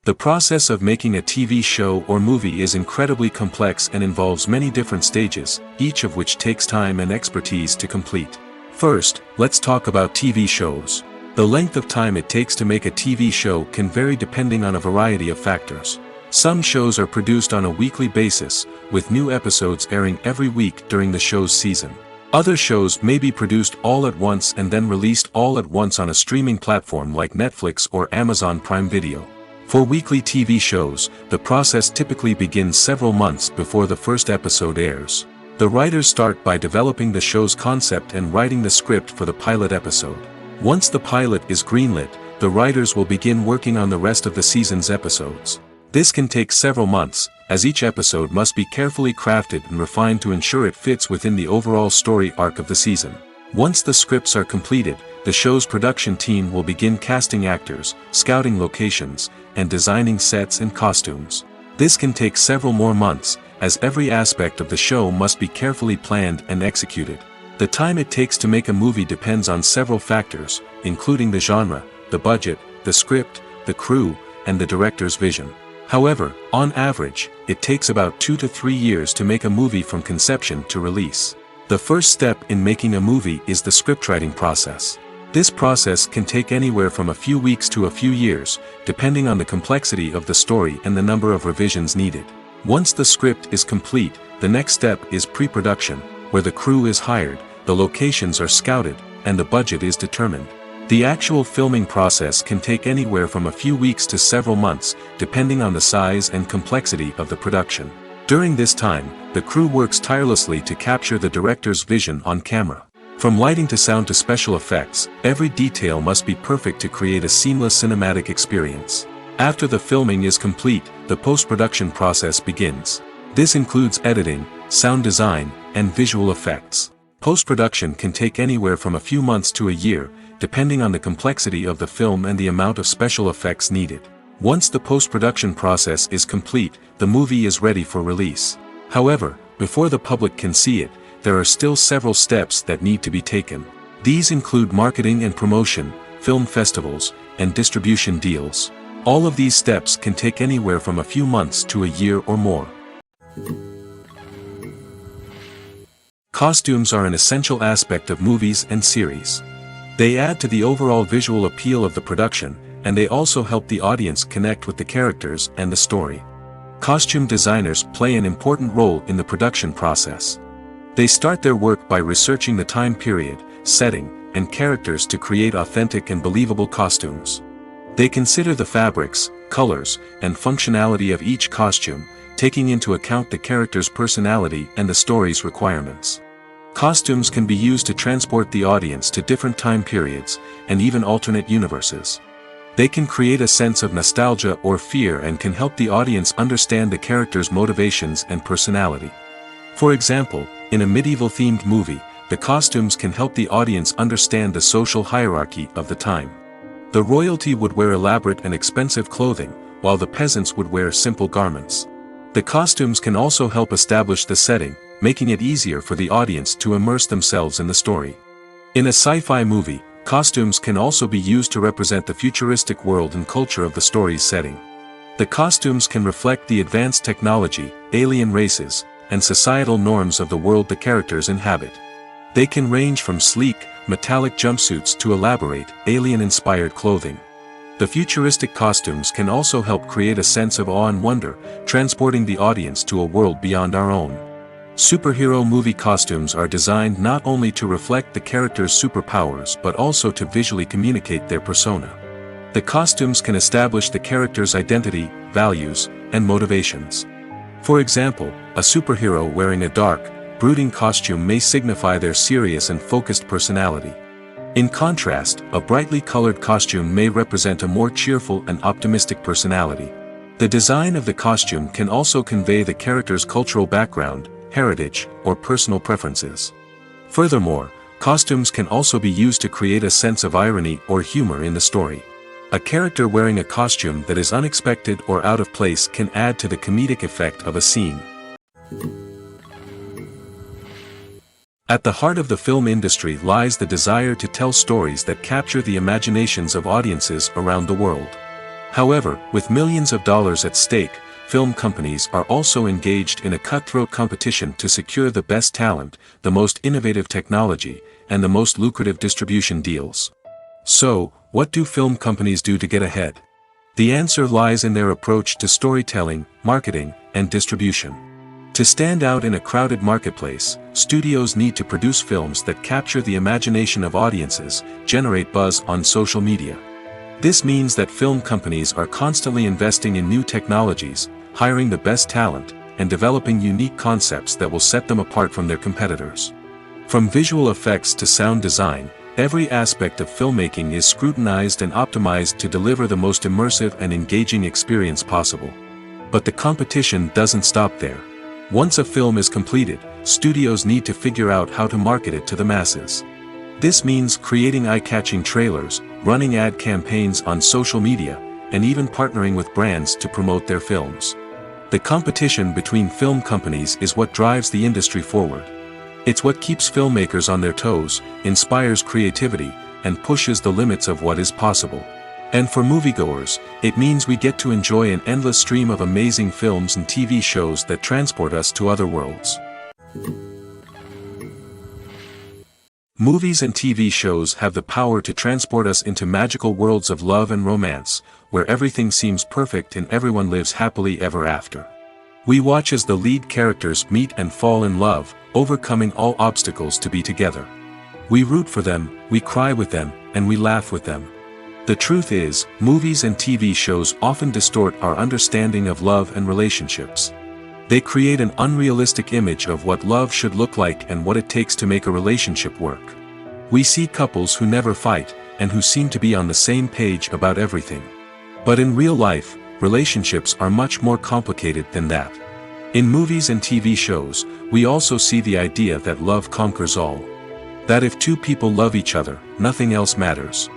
The process of making a TV show or movie is incredibly complex and involves many different stages, each of which takes time and expertise to complete. First, let's talk about TV shows. The length of time it takes to make a TV show can vary depending on a variety of factors. Some shows are produced on a weekly basis, with new episodes airing every week during the show's season. Other shows may be produced all at once and then released all at once on a streaming platform like Netflix or Amazon Prime Video. For weekly TV shows, the process typically begins several months before the first episode airs. The writers start by developing the show's concept and writing the script for the pilot episode. Once the pilot is greenlit, the writers will begin working on the rest of the season's episodes. This can take several months, as each episode must be carefully crafted and refined to ensure it fits within the overall story arc of the season. Once the scripts are completed, the show's production team will begin casting actors, scouting locations, and designing sets and costumes. This can take several more months, as every aspect of the show must be carefully planned and executed. The time it takes to make a movie depends on several factors, including the genre, the budget, the script, the crew, and the director's vision. However, on average, it takes about 2 to 3 years to make a movie from conception to release. The first step in making a movie is the scriptwriting process. This process can take anywhere from a few weeks to a few years, depending on the complexity of the story and the number of revisions needed. Once the script is complete, the next step is pre-production, where the crew is hired, the locations are scouted, and the budget is determined. The actual filming process can take anywhere from a few weeks to several months, depending on the size and complexity of the production. During this time, the crew works tirelessly to capture the director's vision on camera. From lighting to sound to special effects, every detail must be perfect to create a seamless cinematic experience. After the filming is complete, the post-production process begins. This includes editing, sound design, and visual effects. Post-production can take anywhere from a few months to a year, depending on the complexity of the film and the amount of special effects needed. Once the post-production process is complete, the movie is ready for release. However, before the public can see it, there are still several steps that need to be taken. These include marketing and promotion, film festivals, and distribution deals. All of these steps can take anywhere from a few months to a year or more. Costumes are an essential aspect of movies and series. They add to the overall visual appeal of the production, and they also help the audience connect with the characters and the story. Costume designers play an important role in the production process. They start their work by researching the time period, setting, and characters to create authentic and believable costumes. They consider the fabrics, colors, and functionality of each costume, taking into account the character's personality and the story's requirements. Costumes can be used to transport the audience to different time periods, and even alternate universes. They can create a sense of nostalgia or fear and can help the audience understand the character's motivations and personality. For example, in a medieval-themed movie, the costumes can help the audience understand the social hierarchy of the time. The royalty would wear elaborate and expensive clothing, while the peasants would wear simple garments. The costumes can also help establish the setting, making it easier for the audience to immerse themselves in the story. In a sci-fi movie, costumes can also be used to represent the futuristic world and culture of the story's setting. The costumes can reflect the advanced technology, alien races, and societal norms of the world the characters inhabit. They can range from sleek, metallic jumpsuits to elaborate, alien-inspired clothing. The futuristic costumes can also help create a sense of awe and wonder, transporting the audience to a world beyond our own. Superhero movie costumes are designed not only to reflect the character's superpowers but also to visually communicate their persona. The costumes can establish the character's identity, values, and motivations. For example, a superhero wearing a dark, brooding costume may signify their serious and focused personality. In contrast, a brightly colored costume may represent a more cheerful and optimistic personality. The design of the costume can also convey the character's cultural background, heritage, or personal preferences. Furthermore, costumes can also be used to create a sense of irony or humor in the story. A character wearing a costume that is unexpected or out of place can add to the comedic effect of a scene. At the heart of the film industry lies the desire to tell stories that capture the imaginations of audiences around the world. However, with millions of dollars at stake, film companies are also engaged in a cutthroat competition to secure the best talent, the most innovative technology, and the most lucrative distribution deals. So, what do film companies do to get ahead? The answer lies in their approach to storytelling, marketing, and distribution. To stand out in a crowded marketplace, studios need to produce films that capture the imagination of audiences, generate buzz on social media. This means that film companies are constantly investing in new technologies, hiring the best talent, and developing unique concepts that will set them apart from their competitors. From visual effects to sound design, every aspect of filmmaking is scrutinized and optimized to deliver the most immersive and engaging experience possible. But the competition doesn't stop there. Once a film is completed, studios need to figure out how to market it to the masses. This means creating eye-catching trailers, running ad campaigns on social media, and even partnering with brands to promote their films. The competition between film companies is what drives the industry forward. It's what keeps filmmakers on their toes, inspires creativity, and pushes the limits of what is possible. And for moviegoers, it means we get to enjoy an endless stream of amazing films and TV shows that transport us to other worlds. Movies and TV shows have the power to transport us into magical worlds of love and romance, where everything seems perfect and everyone lives happily ever after. We watch as the lead characters meet and fall in love, overcoming all obstacles to be together. We root for them, we cry with them, and we laugh with them. The truth is, movies and TV shows often distort our understanding of love and relationships. They create an unrealistic image of what love should look like and what it takes to make a relationship work. We see couples who never fight, and who seem to be on the same page about everything. But in real life, relationships are much more complicated than that. In movies and TV shows, we also see the idea that love conquers all. That if two people love each other, nothing else matters.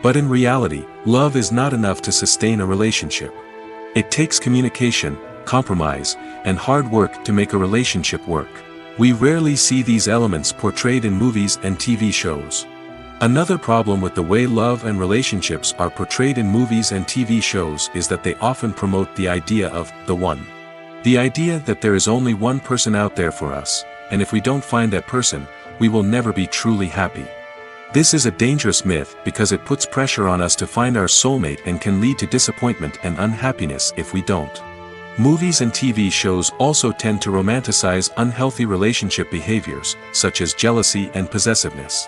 But in reality, love is not enough to sustain a relationship. It takes communication, compromise, and hard work to make a relationship work. We rarely see these elements portrayed in movies and TV shows. Another problem with the way love and relationships are portrayed in movies and TV shows is that they often promote the idea of the one. The idea that there is only one person out there for us, and if we don't find that person, we will never be truly happy. This is a dangerous myth because it puts pressure on us to find our soulmate and can lead to disappointment and unhappiness if we don't. Movies and TV shows also tend to romanticize unhealthy relationship behaviors, such as jealousy and possessiveness.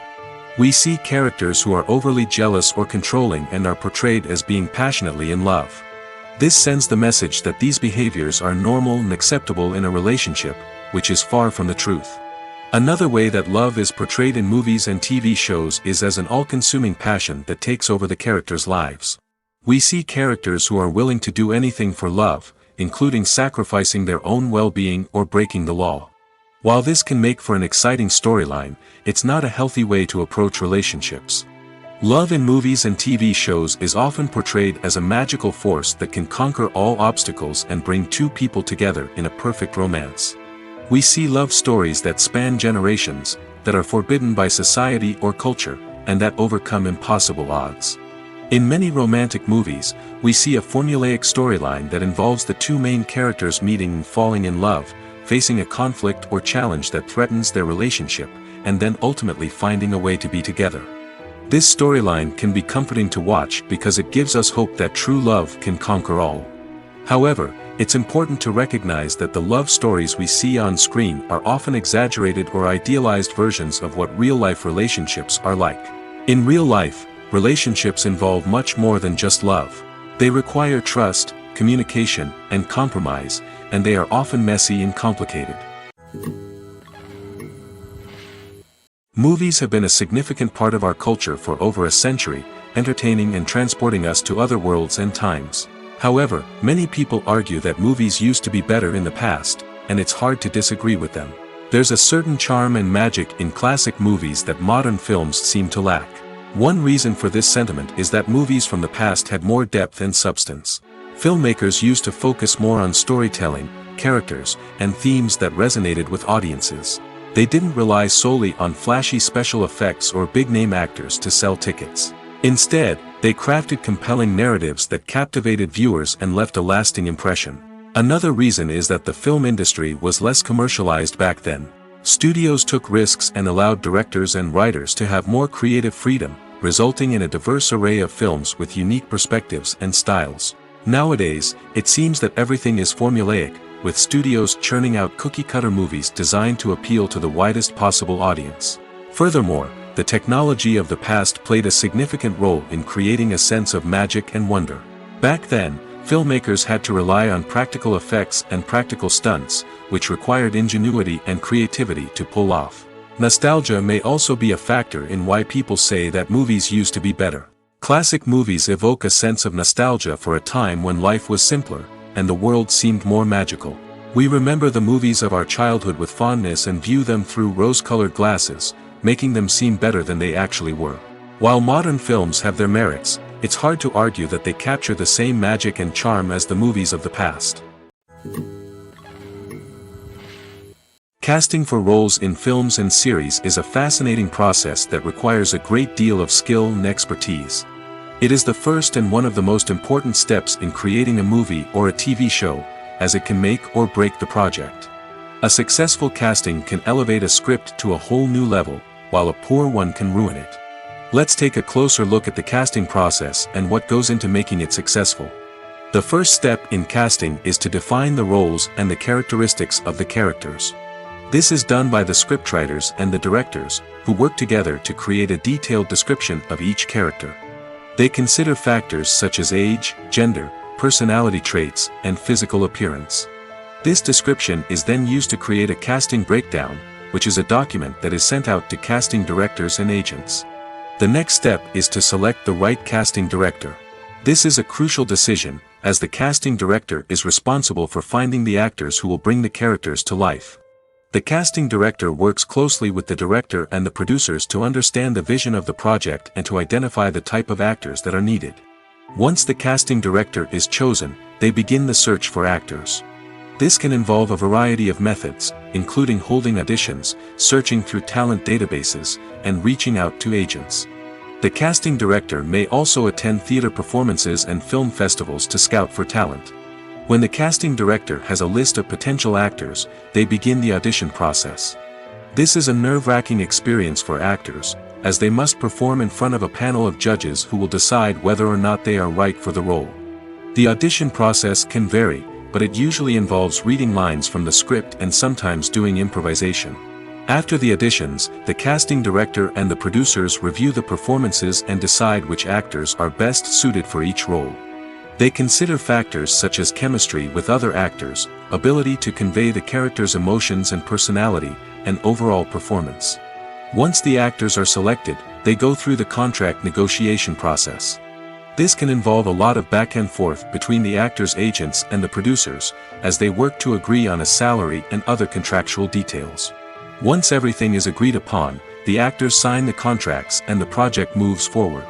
We see characters who are overly jealous or controlling and are portrayed as being passionately in love. This sends the message that these behaviors are normal and acceptable in a relationship, which is far from the truth. Another way that love is portrayed in movies and TV shows is as an all-consuming passion that takes over the characters' lives. We see characters who are willing to do anything for love, including sacrificing their own well-being or breaking the law. While this can make for an exciting storyline, it's not a healthy way to approach relationships. Love in movies and TV shows is often portrayed as a magical force that can conquer all obstacles and bring two people together in a perfect romance. We see love stories that span generations, that are forbidden by society or culture, and that overcome impossible odds. In many romantic movies, we see a formulaic storyline that involves the two main characters meeting and falling in love, facing a conflict or challenge that threatens their relationship, and then ultimately finding a way to be together. This storyline can be comforting to watch because it gives us hope that true love can conquer all. However, it's important to recognize that the love stories we see on screen are often exaggerated or idealized versions of what real-life relationships are like. In real life, relationships involve much more than just love. They require trust, communication, and compromise, and they are often messy and complicated. Movies have been a significant part of our culture for over a century, entertaining and transporting us to other worlds and times. However, many people argue that movies used to be better in the past, and it's hard to disagree with them. There's a certain charm and magic in classic movies that modern films seem to lack. One reason for this sentiment is that movies from the past had more depth and substance. Filmmakers used to focus more on storytelling, characters, and themes that resonated with audiences. They didn't rely solely on flashy special effects or big-name actors to sell tickets. Instead, they crafted compelling narratives that captivated viewers and left a lasting impression. Another reason is that the film industry was less commercialized back then. Studios took risks and allowed directors and writers to have more creative freedom, resulting in a diverse array of films with unique perspectives and styles. Nowadays, it seems that everything is formulaic, with studios churning out cookie-cutter movies designed to appeal to the widest possible audience. Furthermore, the technology of the past played a significant role in creating a sense of magic and wonder. Back then, filmmakers had to rely on practical effects and practical stunts, which required ingenuity and creativity to pull off. Nostalgia may also be a factor in why people say that movies used to be better. Classic movies evoke a sense of nostalgia for a time when life was simpler, and the world seemed more magical. We remember the movies of our childhood with fondness and view them through rose-colored glasses, making them seem better than they actually were. While modern films have their merits, it's hard to argue that they capture the same magic and charm as the movies of the past. Casting for roles in films and series is a fascinating process that requires a great deal of skill and expertise. It is the first and one of the most important steps in creating a movie or a TV show, as it can make or break the project. A successful casting can elevate a script to a whole new level, while a poor one can ruin it. Let's take a closer look at the casting process and what goes into making it successful. The first step in casting is to define the roles and the characteristics of the characters. This is done by the scriptwriters and the directors, who work together to create a detailed description of each character. They consider factors such as age, gender, personality traits, and physical appearance. This description is then used to create a casting breakdown, which is a document that is sent out to casting directors and agents. The next step is to select the right casting director. This is a crucial decision, as the casting director is responsible for finding the actors who will bring the characters to life. The casting director works closely with the director and the producers to understand the vision of the project and to identify the type of actors that are needed. Once the casting director is chosen, they begin the search for actors. This can involve a variety of methods, including holding auditions, searching through talent databases, and reaching out to agents. The casting director may also attend theater performances and film festivals to scout for talent. When the casting director has a list of potential actors, they begin the audition process. This is a nerve-wracking experience for actors, as they must perform in front of a panel of judges who will decide whether or not they are right for the role. The audition process can vary, but it usually involves reading lines from the script and sometimes doing improvisation. After the auditions, the casting director and the producers review the performances and decide which actors are best suited for each role. They consider factors such as chemistry with other actors, ability to convey the character's emotions and personality, and overall performance. Once the actors are selected, they go through the contract negotiation process. This can involve a lot of back and forth between the actors' agents and the producers, as they work to agree on a salary and other contractual details. Once everything is agreed upon, the actors sign the contracts and the project moves forward.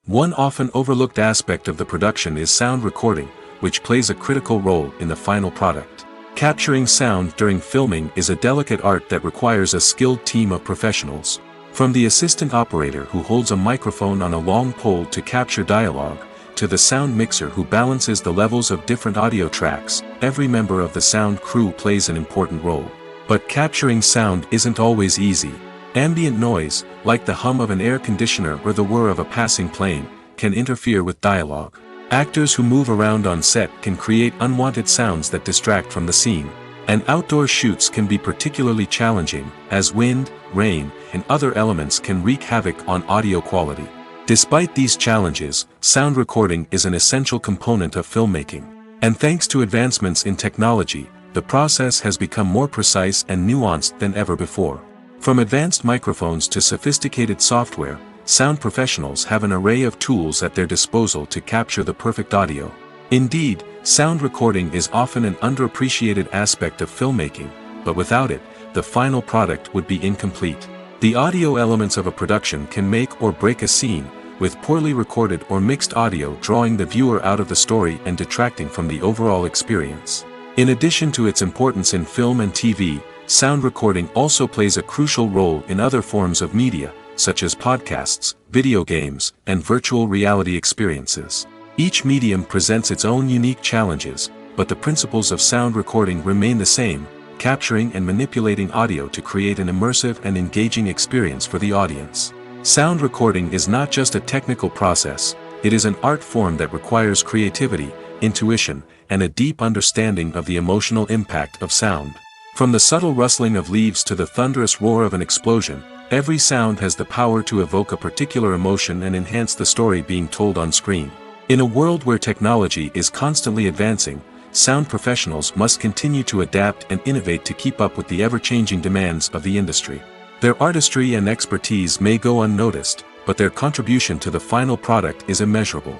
One often overlooked aspect of the production is sound recording, which plays a critical role in the final product. Capturing sound during filming is a delicate art that requires a skilled team of professionals. From the assistant operator who holds a microphone on a long pole to capture dialogue, to the sound mixer who balances the levels of different audio tracks, every member of the sound crew plays an important role. But capturing sound isn't always easy. Ambient noise, like the hum of an air conditioner or the whir of a passing plane, can interfere with dialogue. Actors who move around on set can create unwanted sounds that distract from the scene. And outdoor shoots can be particularly challenging, as wind, rain, and other elements can wreak havoc on audio quality. Despite these challenges, sound recording is an essential component of filmmaking. And thanks to advancements in technology, the process has become more precise and nuanced than ever before. From advanced microphones to sophisticated software, sound professionals have an array of tools at their disposal to capture the perfect audio. Indeed, sound recording is often an underappreciated aspect of filmmaking, but without it, the final product would be incomplete. The audio elements of a production can make or break a scene, with poorly recorded or mixed audio drawing the viewer out of the story and detracting from the overall experience. In addition to its importance in film and TV, sound recording also plays a crucial role in other forms of media, such as podcasts, video games, and virtual reality experiences. Each medium presents its own unique challenges, but the principles of sound recording remain the same, capturing and manipulating audio to create an immersive and engaging experience for the audience. Sound recording is not just a technical process, it is an art form that requires creativity, intuition, and a deep understanding of the emotional impact of sound. From the subtle rustling of leaves to the thunderous roar of an explosion, every sound has the power to evoke a particular emotion and enhance the story being told on screen. In a world where technology is constantly advancing, sound professionals must continue to adapt and innovate to keep up with the ever-changing demands of the industry. Their artistry and expertise may go unnoticed, but their contribution to the final product is immeasurable.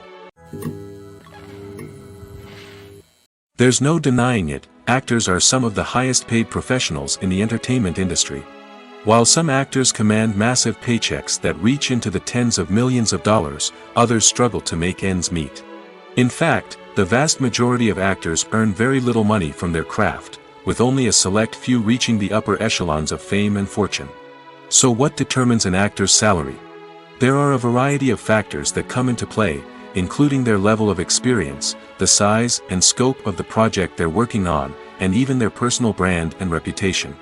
There's no denying it, actors are some of the highest-paid professionals in the entertainment industry. While some actors command massive paychecks that reach into the tens of millions of dollars, others struggle to make ends meet. In fact, the vast majority of actors earn very little money from their craft, with only a select few reaching the upper echelons of fame and fortune. So what determines an actor's salary? There are a variety of factors that come into play, including their level of experience, the size and scope of the project they're working on, and even their personal brand and reputation.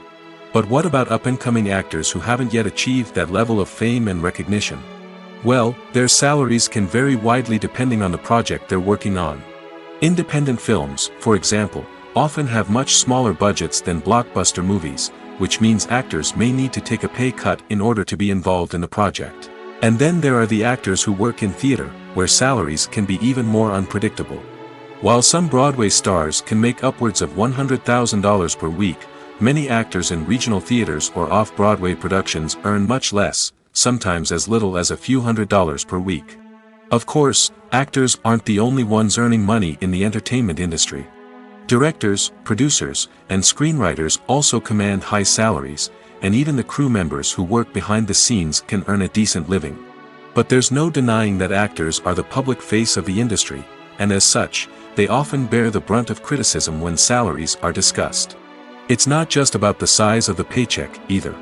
But what about up-and-coming actors who haven't yet achieved that level of fame and recognition? Well, their salaries can vary widely depending on the project they're working on. Independent films, for example, often have much smaller budgets than blockbuster movies, which means actors may need to take a pay cut in order to be involved in the project. And then there are the actors who work in theater, where salaries can be even more unpredictable. While some Broadway stars can make upwards of $100,000 per week, many actors in regional theaters or off-Broadway productions earn much less, sometimes as little as a few $100s per week. Of course, actors aren't the only ones earning money in the entertainment industry. Directors, producers, and screenwriters also command high salaries, and even the crew members who work behind the scenes can earn a decent living. But there's no denying that actors are the public face of the industry, and as such, they often bear the brunt of criticism when salaries are discussed. It's not just about the size of the paycheck, either.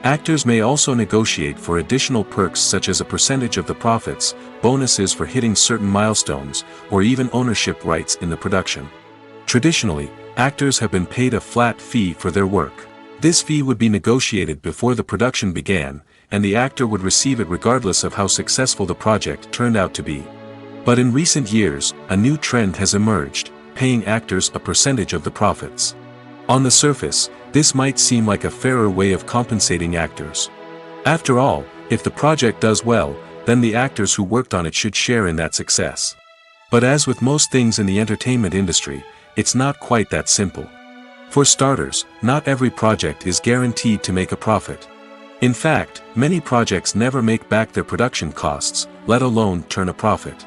Actors may also negotiate for additional perks such as a percentage of the profits, bonuses for hitting certain milestones, or even ownership rights in the production. Traditionally, actors have been paid a flat fee for their work. This fee would be negotiated before the production began, and the actor would receive it regardless of how successful the project turned out to be. But in recent years, a new trend has emerged, paying actors a percentage of the profits. On the surface, this might seem like a fairer way of compensating actors. After all, if the project does well, then the actors who worked on it should share in that success. But as with most things in the entertainment industry, it's not quite that simple. For starters, not every project is guaranteed to make a profit. In fact, many projects never make back their production costs, let alone turn a profit.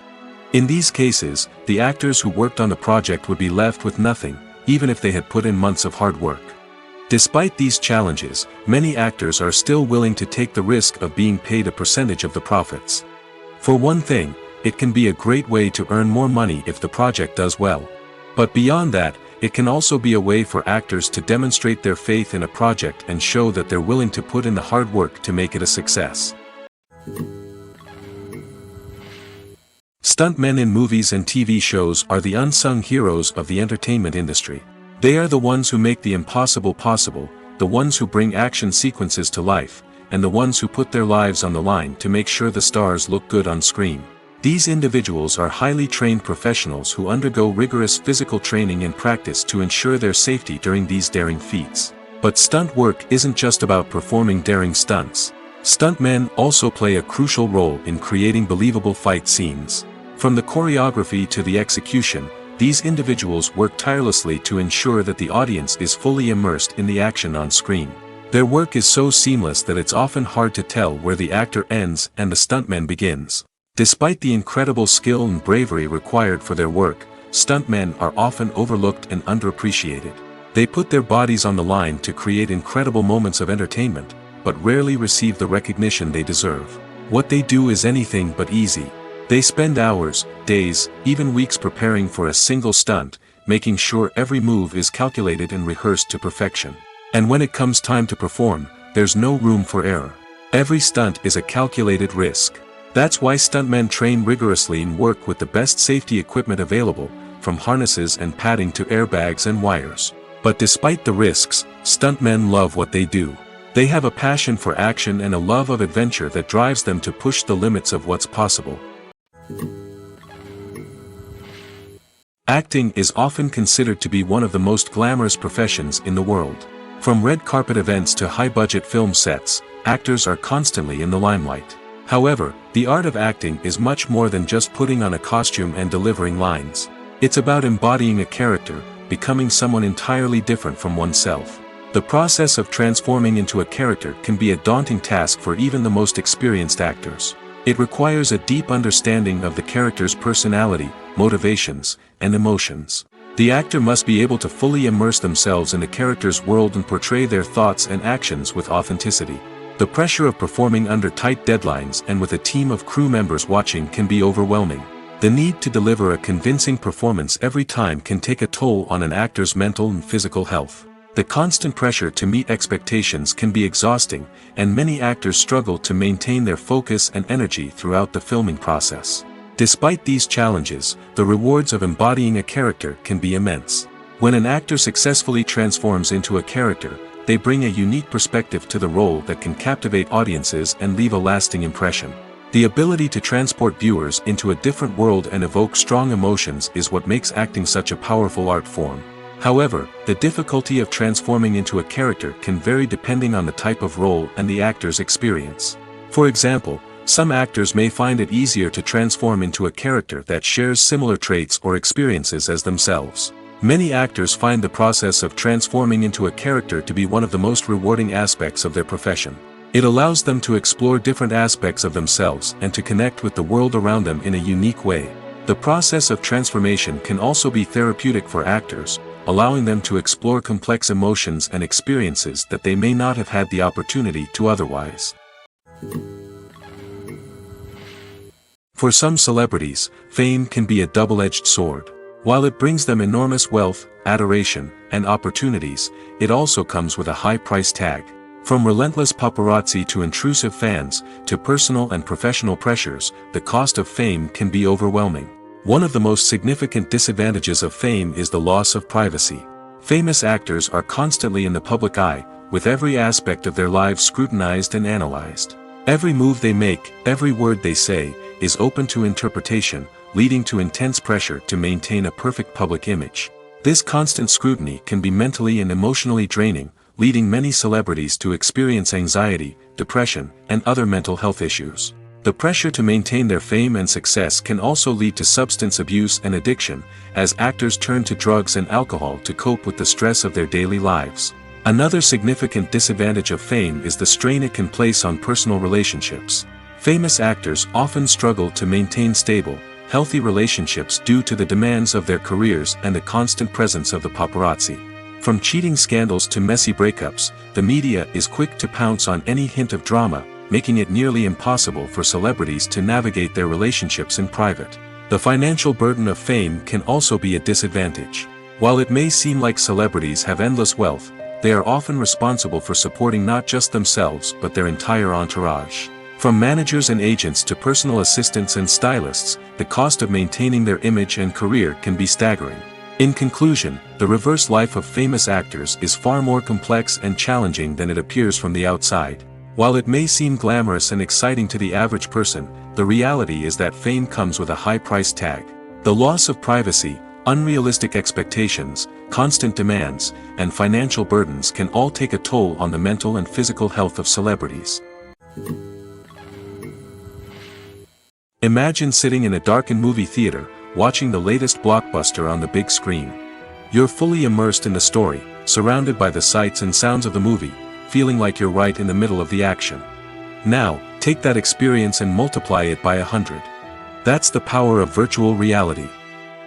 In these cases, the actors who worked on the project would be left with nothing, even if they had put in months of hard work. Despite these challenges, many actors are still willing to take the risk of being paid a percentage of the profits. For one thing, it can be a great way to earn more money if the project does well. But beyond that, it can also be a way for actors to demonstrate their faith in a project and show that they're willing to put in the hard work to make it a success. Stuntmen in movies and TV shows are the unsung heroes of the entertainment industry. They are the ones who make the impossible possible, the ones who bring action sequences to life, and the ones who put their lives on the line to make sure the stars look good on screen. These individuals are highly trained professionals who undergo rigorous physical training and practice to ensure their safety during these daring feats. But stunt work isn't just about performing daring stunts. Stuntmen also play a crucial role in creating believable fight scenes. From the choreography to the execution, these individuals work tirelessly to ensure that the audience is fully immersed in the action on screen. Their work is so seamless that it's often hard to tell where the actor ends and the stuntman begins. Despite the incredible skill and bravery required for their work, stuntmen are often overlooked and underappreciated. They put their bodies on the line to create incredible moments of entertainment, but rarely receive the recognition they deserve. What they do is anything but easy. They spend hours, days, even weeks preparing for a single stunt, making sure every move is calculated and rehearsed to perfection. And when it comes time to perform, there's no room for error. Every stunt is a calculated risk. That's why stuntmen train rigorously and work with the best safety equipment available, from harnesses and padding to airbags and wires. But despite the risks, stuntmen love what they do. They have a passion for action and a love of adventure that drives them to push the limits of what's possible. Acting is often considered to be one of the most glamorous professions in the world. From red carpet events to high-budget film sets, actors are constantly in the limelight. However, the art of acting is much more than just putting on a costume and delivering lines. It's about embodying a character, becoming someone entirely different from oneself. The process of transforming into a character can be a daunting task for even the most experienced actors. It requires a deep understanding of the character's personality, motivations, and emotions. The actor must be able to fully immerse themselves in the character's world and portray their thoughts and actions with authenticity. The pressure of performing under tight deadlines and with a team of crew members watching can be overwhelming. The need to deliver a convincing performance every time can take a toll on an actor's mental and physical health. The constant pressure to meet expectations can be exhausting, and many actors struggle to maintain their focus and energy throughout the filming process. Despite these challenges, the rewards of embodying a character can be immense. When an actor successfully transforms into a character, they bring a unique perspective to the role that can captivate audiences and leave a lasting impression. The ability to transport viewers into a different world and evoke strong emotions is what makes acting such a powerful art form. However, the difficulty of transforming into a character can vary depending on the type of role and the actor's experience. For example, some actors may find it easier to transform into a character that shares similar traits or experiences as themselves. Many actors find the process of transforming into a character to be one of the most rewarding aspects of their profession. It allows them to explore different aspects of themselves and to connect with the world around them in a unique way. The process of transformation can also be therapeutic for actors, allowing them to explore complex emotions and experiences that they may not have had the opportunity to otherwise. For some celebrities, fame can be a double-edged sword. While it brings them enormous wealth, adoration, and opportunities, it also comes with a high price tag. From relentless paparazzi to intrusive fans, to personal and professional pressures, the cost of fame can be overwhelming. One of the most significant disadvantages of fame is the loss of privacy. Famous actors are constantly in the public eye, with every aspect of their lives scrutinized and analyzed. Every move they make, every word they say, is open to interpretation, leading to intense pressure to maintain a perfect public image. This constant scrutiny can be mentally and emotionally draining, leading many celebrities to experience anxiety, depression, and other mental health issues. The pressure to maintain their fame and success can also lead to substance abuse and addiction, as actors turn to drugs and alcohol to cope with the stress of their daily lives. Another significant disadvantage of fame is the strain it can place on personal relationships. Famous actors often struggle to maintain stable, healthy relationships due to the demands of their careers and the constant presence of the paparazzi. From cheating scandals to messy breakups, the media is quick to pounce on any hint of drama, making it nearly impossible for celebrities to navigate their relationships in private. The financial burden of fame can also be a disadvantage. While it may seem like celebrities have endless wealth, they are often responsible for supporting not just themselves but their entire entourage. From managers and agents to personal assistants and stylists, the cost of maintaining their image and career can be staggering. In conclusion, the reverse life of famous actors is far more complex and challenging than it appears from the outside. While it may seem glamorous and exciting to the average person, the reality is that fame comes with a high price tag. The loss of privacy, unrealistic expectations, constant demands, and financial burdens can all take a toll on the mental and physical health of celebrities. Imagine sitting in a darkened movie theater, watching the latest blockbuster on the big screen. You're fully immersed in the story, surrounded by the sights and sounds of the movie, feeling like you're right in the middle of the action. Now, take that experience and multiply it by 100. That's the power of virtual reality.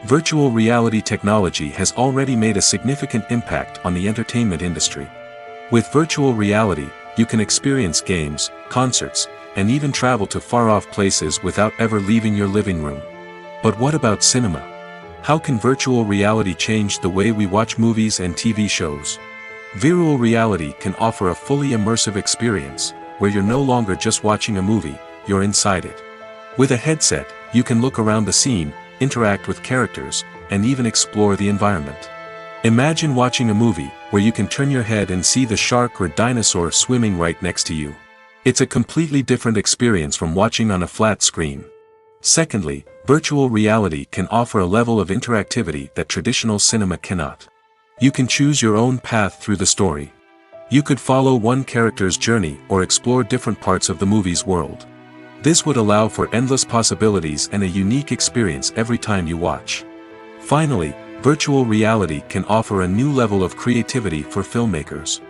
Virtual reality technology has already made a significant impact on the entertainment industry. With virtual reality, you can experience games, concerts, and even travel to far-off places without ever leaving your living room. But what about cinema? How can virtual reality change the way we watch movies and TV shows? Virtual reality can offer a fully immersive experience, where you're no longer just watching a movie, you're inside it. With a headset, you can look around the scene, interact with characters, and even explore the environment. Imagine watching a movie, where you can turn your head and see the shark or dinosaur swimming right next to you. It's a completely different experience from watching on a flat screen. Secondly, virtual reality can offer a level of interactivity that traditional cinema cannot. You can choose your own path through the story. You could follow one character's journey or explore different parts of the movie's world. This would allow for endless possibilities and a unique experience every time you watch. Finally, virtual reality can offer a new level of creativity for filmmakers.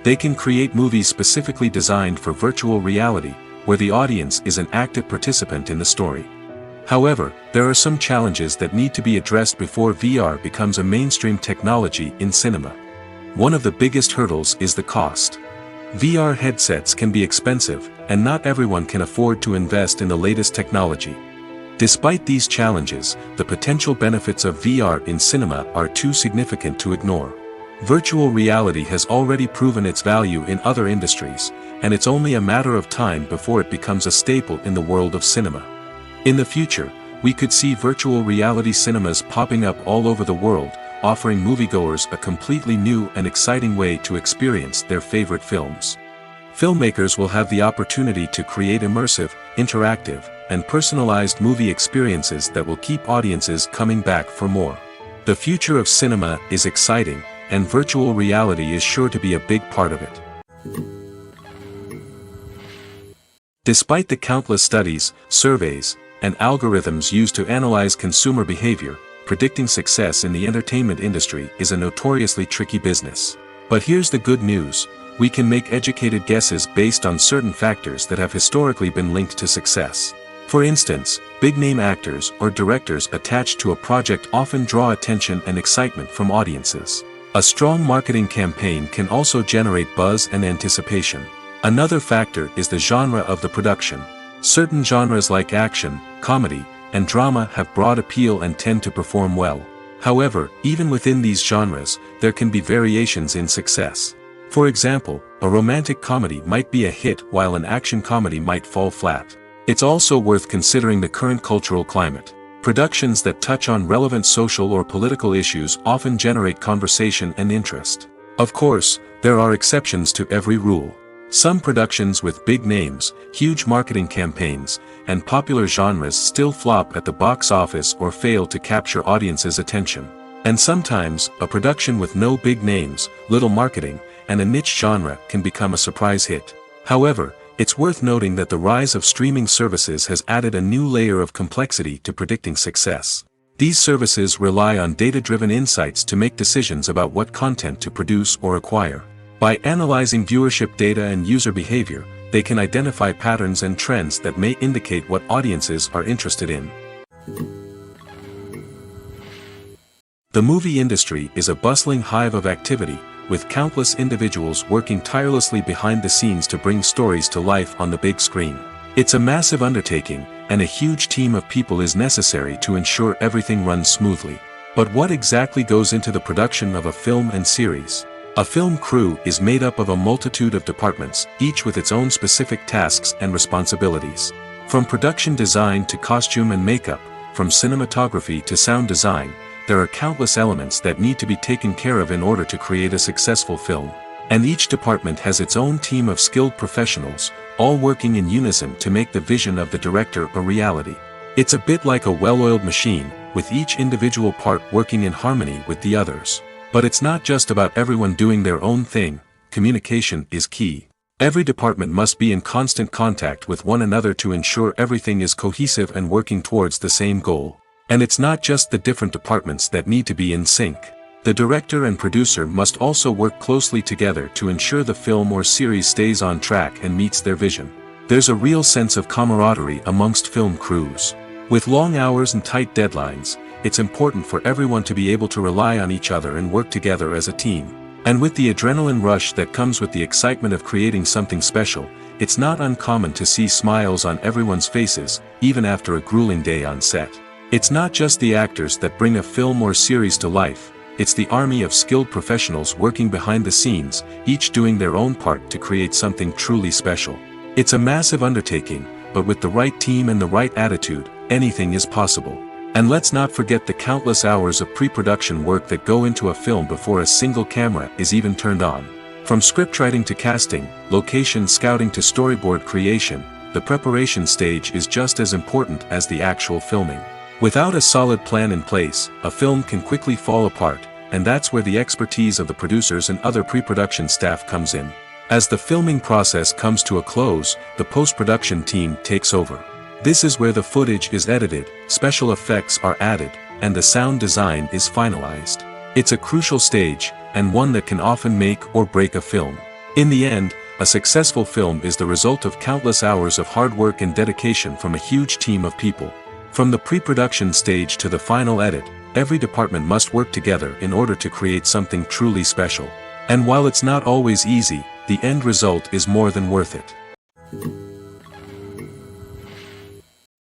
They can create movies specifically designed for virtual reality, where the audience is an active participant in the story. However, there are some challenges that need to be addressed before VR becomes a mainstream technology in cinema. One of the biggest hurdles is the cost. VR headsets can be expensive, and not everyone can afford to invest in the latest technology. Despite these challenges, the potential benefits of VR in cinema are too significant to ignore. Virtual reality has already proven its value in other industries, and it's only a matter of time before it becomes a staple in the world of cinema. In the future, we could see virtual reality cinemas popping up all over the world, offering moviegoers a completely new and exciting way to experience their favorite films. Filmmakers will have the opportunity to create immersive, interactive, and personalized movie experiences that will keep audiences coming back for more. The future of cinema is exciting, and virtual reality is sure to be a big part of it. Despite the countless studies, surveys, and algorithms used to analyze consumer behavior, predicting success in the entertainment industry is a notoriously tricky business. But here's the good news: we can make educated guesses based on certain factors that have historically been linked to success. For instance, big-name actors or directors attached to a project often draw attention and excitement from audiences. A strong marketing campaign can also generate buzz and anticipation. Another factor is the genre of the production. Certain genres like action, comedy, and drama have broad appeal and tend to perform well. However, even within these genres, there can be variations in success. For example, a romantic comedy might be a hit while an action comedy might fall flat. It's also worth considering the current cultural climate. Productions that touch on relevant social or political issues often generate conversation and interest. Of course, there are exceptions to every rule. Some productions with big names, huge marketing campaigns, and popular genres still flop at the box office or fail to capture audiences' attention. And sometimes, a production with no big names, little marketing, and a niche genre can become a surprise hit. However, it's worth noting that the rise of streaming services has added a new layer of complexity to predicting success. These services rely on data-driven insights to make decisions about what content to produce or acquire. By analyzing viewership data and user behavior, they can identify patterns and trends that may indicate what audiences are interested in. The movie industry is a bustling hive of activity, with countless individuals working tirelessly behind the scenes to bring stories to life on the big screen. It's a massive undertaking, and a huge team of people is necessary to ensure everything runs smoothly. But what exactly goes into the production of a film and series? A film crew is made up of a multitude of departments, each with its own specific tasks and responsibilities. From production design to costume and makeup, from cinematography to sound design, there are countless elements that need to be taken care of in order to create a successful film. And each department has its own team of skilled professionals, all working in unison to make the vision of the director a reality. It's a bit like a well-oiled machine, with each individual part working in harmony with the others. But it's not just about everyone doing their own thing. Communication is key. Every department must be in constant contact with one another to ensure everything is cohesive and working towards the same goal. And it's not just the different departments that need to be in sync. The director and producer must also work closely together to ensure the film or series stays on track and meets their vision. There's a real sense of camaraderie amongst film crews. With long hours and tight deadlines, it's important for everyone to be able to rely on each other and work together as a team. And with the adrenaline rush that comes with the excitement of creating something special, it's not uncommon to see smiles on everyone's faces, even after a grueling day on set. It's not just the actors that bring a film or series to life, it's the army of skilled professionals working behind the scenes, each doing their own part to create something truly special. It's a massive undertaking, but with the right team and the right attitude, anything is possible. And let's not forget the countless hours of pre-production work that go into a film before a single camera is even turned on. From scriptwriting to casting, location scouting to storyboard creation, the preparation stage is just as important as the actual filming. Without a solid plan in place, a film can quickly fall apart, and that's where the expertise of the producers and other pre-production staff comes in. As the filming process comes to a close, the post-production team takes over. This is where the footage is edited, special effects are added, and the sound design is finalized. It's a crucial stage, and one that can often make or break a film. In the end, a successful film is the result of countless hours of hard work and dedication from a huge team of people. From the pre-production stage to the final edit, every department must work together in order to create something truly special. And while it's not always easy, the end result is more than worth it.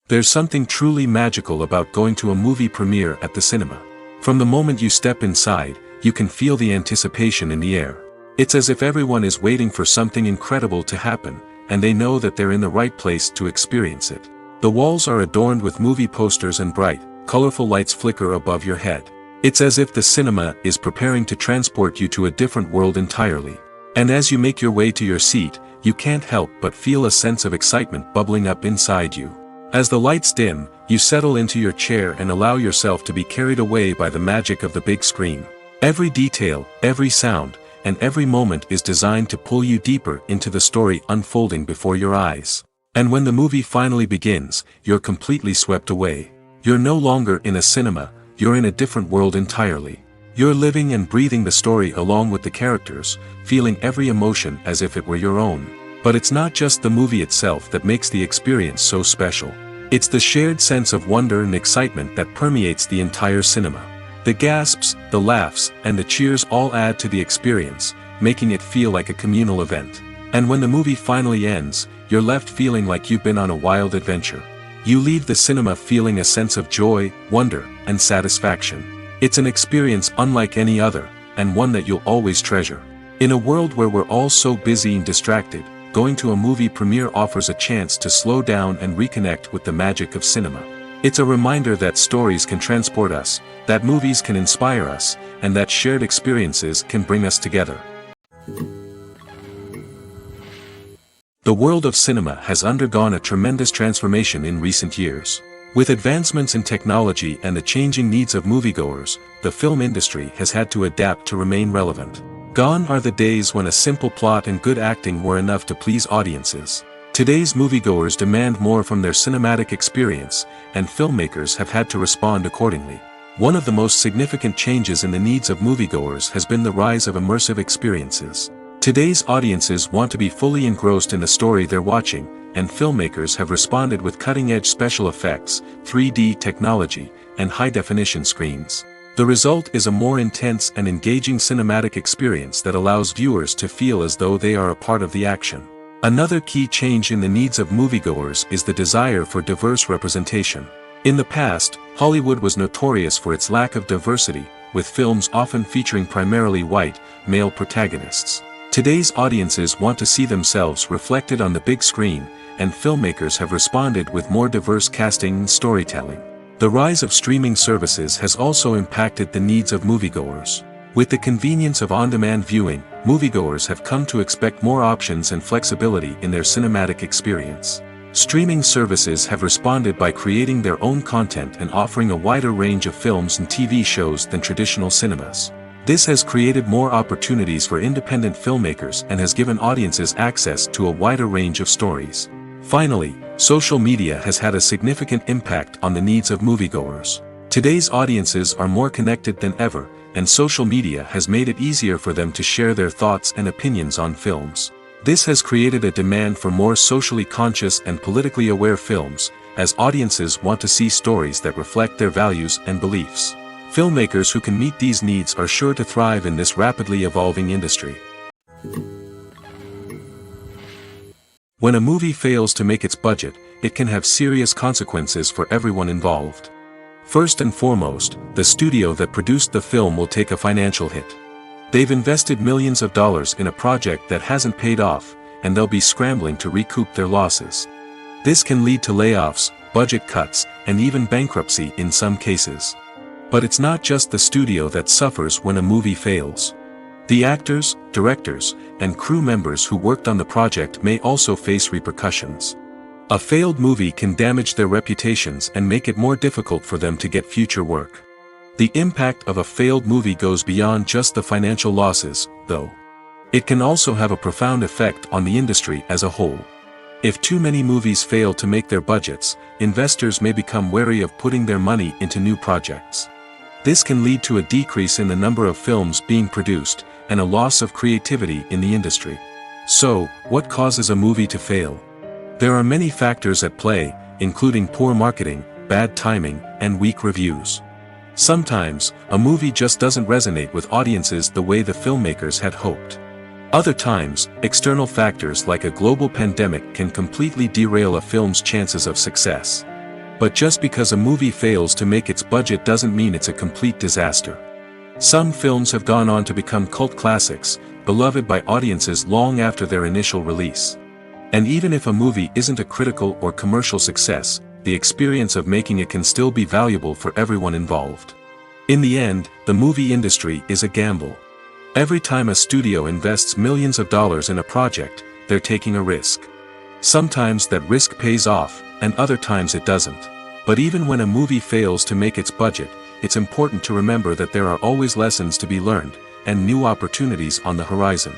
There's something truly magical about going to a movie premiere at the cinema. From the moment you step inside, you can feel the anticipation in the air. It's as if everyone is waiting for something incredible to happen, and they know that they're in the right place to experience it. The walls are adorned with movie posters and bright, colorful lights flicker above your head. It's as if the cinema is preparing to transport you to a different world entirely. And as you make your way to your seat, you can't help but feel a sense of excitement bubbling up inside you. As the lights dim, you settle into your chair and allow yourself to be carried away by the magic of the big screen. Every detail, every sound, and every moment is designed to pull you deeper into the story unfolding before your eyes. And when the movie finally begins, you're completely swept away. You're no longer in a cinema, you're in a different world entirely. You're living and breathing the story along with the characters, feeling every emotion as if it were your own. But it's not just the movie itself that makes the experience so special. It's the shared sense of wonder and excitement that permeates the entire cinema. The gasps, the laughs, and the cheers all add to the experience, making it feel like a communal event. And when the movie finally ends, you're left feeling like you've been on a wild adventure. You leave the cinema feeling a sense of joy, wonder, and satisfaction. It's an experience unlike any other, and one that you'll always treasure. In a world where we're all so busy and distracted, going to a movie premiere offers a chance to slow down and reconnect with the magic of cinema. It's a reminder that stories can transport us, that movies can inspire us, and that shared experiences can bring us together. The world of cinema has undergone a tremendous transformation in recent years. With advancements in technology and the changing needs of moviegoers, the film industry has had to adapt to remain relevant. Gone are the days when a simple plot and good acting were enough to please audiences. Today's moviegoers demand more from their cinematic experience, and filmmakers have had to respond accordingly. One of the most significant changes in the needs of moviegoers has been the rise of immersive experiences. Today's audiences want to be fully engrossed in the story they're watching, and filmmakers have responded with cutting-edge special effects, 3D technology, and high-definition screens. The result is a more intense and engaging cinematic experience that allows viewers to feel as though they are a part of the action. Another key change in the needs of moviegoers is the desire for diverse representation. In the past, Hollywood was notorious for its lack of diversity, with films often featuring primarily white, male protagonists. Today's audiences want to see themselves reflected on the big screen, and filmmakers have responded with more diverse casting and storytelling. The rise of streaming services has also impacted the needs of moviegoers. With the convenience of on-demand viewing, moviegoers have come to expect more options and flexibility in their cinematic experience. Streaming services have responded by creating their own content and offering a wider range of films and TV shows than traditional cinemas. This has created more opportunities for independent filmmakers and has given audiences access to a wider range of stories. Finally, social media has had a significant impact on the needs of moviegoers. Today's audiences are more connected than ever, and social media has made it easier for them to share their thoughts and opinions on films. This has created a demand for more socially conscious and politically aware films, as audiences want to see stories that reflect their values and beliefs. Filmmakers who can meet these needs are sure to thrive in this rapidly evolving industry. When a movie fails to make its budget, it can have serious consequences for everyone involved. First and foremost, the studio that produced the film will take a financial hit. They've invested millions of dollars in a project that hasn't paid off, and they'll be scrambling to recoup their losses. This can lead to layoffs, budget cuts, and even bankruptcy in some cases. But it's not just the studio that suffers when a movie fails. The actors, directors, and crew members who worked on the project may also face repercussions. A failed movie can damage their reputations and make it more difficult for them to get future work. The impact of a failed movie goes beyond just the financial losses, though. It can also have a profound effect on the industry as a whole. If too many movies fail to make their budgets, investors may become wary of putting their money into new projects. This can lead to a decrease in the number of films being produced, and a loss of creativity in the industry. So, what causes a movie to fail? There are many factors at play, including poor marketing, bad timing, and weak reviews. Sometimes, a movie just doesn't resonate with audiences the way the filmmakers had hoped. Other times, external factors like a global pandemic can completely derail a film's chances of success. But just because a movie fails to make its budget doesn't mean it's a complete disaster. Some films have gone on to become cult classics, beloved by audiences long after their initial release. And even if a movie isn't a critical or commercial success, the experience of making it can still be valuable for everyone involved. In the end, the movie industry is a gamble. Every time a studio invests millions of dollars in a project, they're taking a risk. Sometimes that risk pays off, and other times it doesn't. But even when a movie fails to make its budget, it's important to remember that there are always lessons to be learned, and new opportunities on the horizon.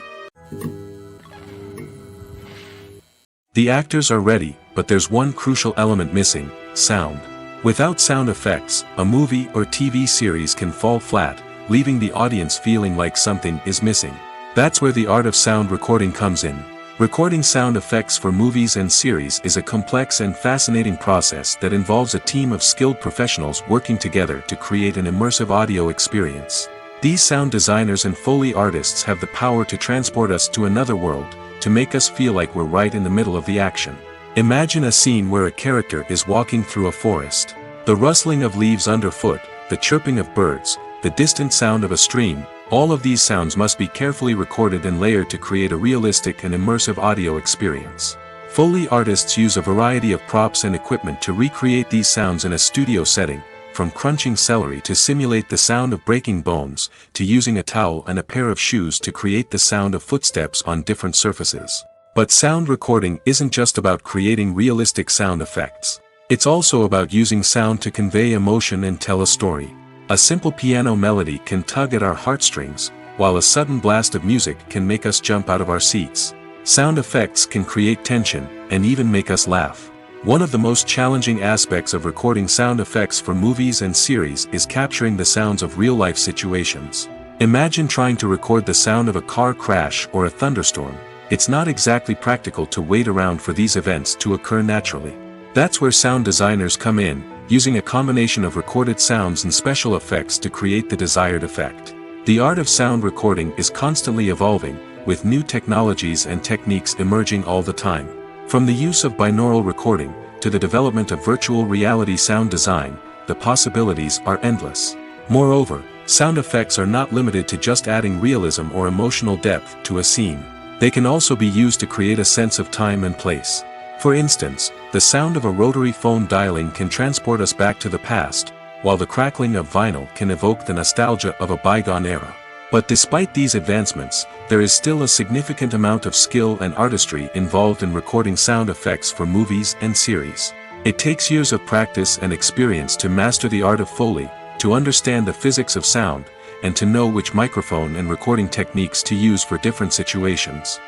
The actors are ready, but there's one crucial element missing: sound. Without sound effects, a movie or TV series can fall flat, leaving the audience feeling like something is missing. That's where the art of sound recording comes in. Recording sound effects for movies and series is a complex and fascinating process that involves a team of skilled professionals working together to create an immersive audio experience. These sound designers and Foley artists have the power to transport us to another world, to make us feel like we're right in the middle of the action. Imagine a scene where a character is walking through a forest. The rustling of leaves underfoot, the chirping of birds, the distant sound of a stream, all of these sounds must be carefully recorded and layered to create a realistic and immersive audio experience. Foley artists use a variety of props and equipment to recreate these sounds in a studio setting, from crunching celery to simulate the sound of breaking bones, to using a towel and a pair of shoes to create the sound of footsteps on different surfaces. But sound recording isn't just about creating realistic sound effects. It's also about using sound to convey emotion and tell a story. A simple piano melody can tug at our heartstrings, while a sudden blast of music can make us jump out of our seats. Sound effects can create tension, and even make us laugh. One of the most challenging aspects of recording sound effects for movies and series is capturing the sounds of real-life situations. Imagine trying to record the sound of a car crash or a thunderstorm. It's not exactly practical to wait around for these events to occur naturally. That's where sound designers come in, using a combination of recorded sounds and special effects to create the desired effect. The art of sound recording is constantly evolving, with new technologies and techniques emerging all the time. From the use of binaural recording, to the development of virtual reality sound design, the possibilities are endless. Moreover, sound effects are not limited to just adding realism or emotional depth to a scene. They can also be used to create a sense of time and place. For instance, the sound of a rotary phone dialing can transport us back to the past, while the crackling of vinyl can evoke the nostalgia of a bygone era. But despite these advancements, there is still a significant amount of skill and artistry involved in recording sound effects for movies and series. It takes years of practice and experience to master the art of Foley, to understand the physics of sound, and to know which microphone and recording techniques to use for different situations.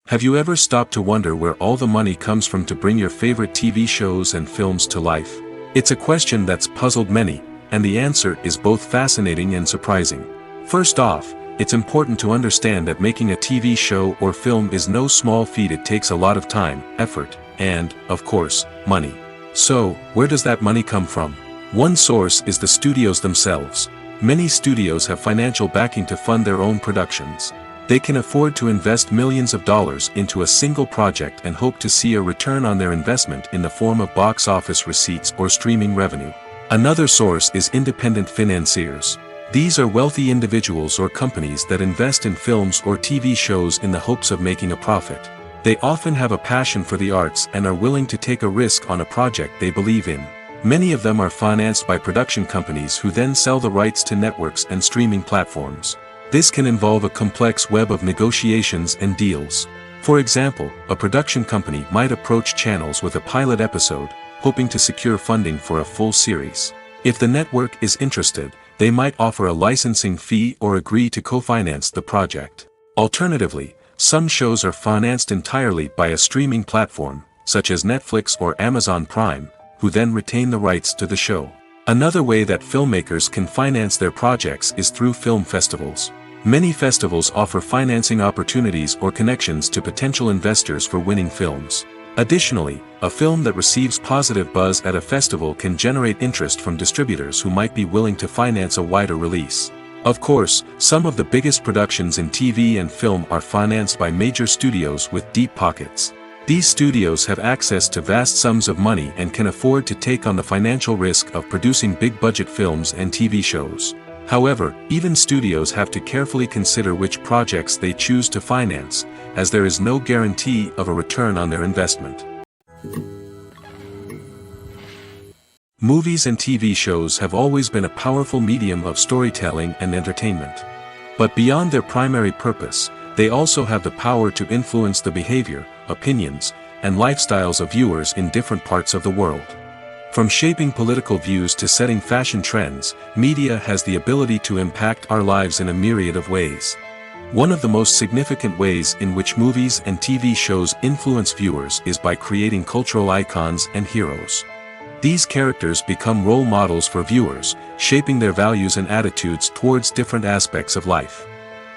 Have you ever stopped to wonder where all the money comes from to bring your favorite TV shows and films to life? It's a question that's puzzled many, and the answer is both fascinating and surprising. First off, it's important to understand that making a TV show or film is no small feat. It takes a lot of time, effort, and, of course, money. So, where does that money come from? One source is the studios themselves. Many studios have financial backing to fund their own productions. They can afford to invest millions of dollars into a single project and hope to see a return on their investment in the form of box office receipts or streaming revenue. Another source is independent financiers. These are wealthy individuals or companies that invest in films or TV shows in the hopes of making a profit. They often have a passion for the arts and are willing to take a risk on a project they believe in. Many of them are financed by production companies who then sell the rights to networks and streaming platforms. This can involve a complex web of negotiations and deals. For example, a production company might approach channels with a pilot episode, hoping to secure funding for a full series. If the network is interested, they might offer a licensing fee or agree to co-finance the project. Alternatively, some shows are financed entirely by a streaming platform, such as Netflix or Amazon Prime, who then retain the rights to the show. Another way that filmmakers can finance their projects is through film festivals. Many festivals offer financing opportunities or connections to potential investors for winning films. Additionally, a film that receives positive buzz at a festival can generate interest from distributors who might be willing to finance a wider release. Of course, some of the biggest productions in TV and film are financed by major studios with deep pockets. These studios have access to vast sums of money and can afford to take on the financial risk of producing big-budget films and TV shows. However, even studios have to carefully consider which projects they choose to finance, as there is no guarantee of a return on their investment. Movies and TV shows have always been a powerful medium of storytelling and entertainment. But beyond their primary purpose, they also have the power to influence the behavior, opinions, and lifestyles of viewers in different parts of the world. From shaping political views to setting fashion trends, media has the ability to impact our lives in a myriad of ways. One of the most significant ways in which movies and TV shows influence viewers is by creating cultural icons and heroes. These characters become role models for viewers, shaping their values and attitudes towards different aspects of life.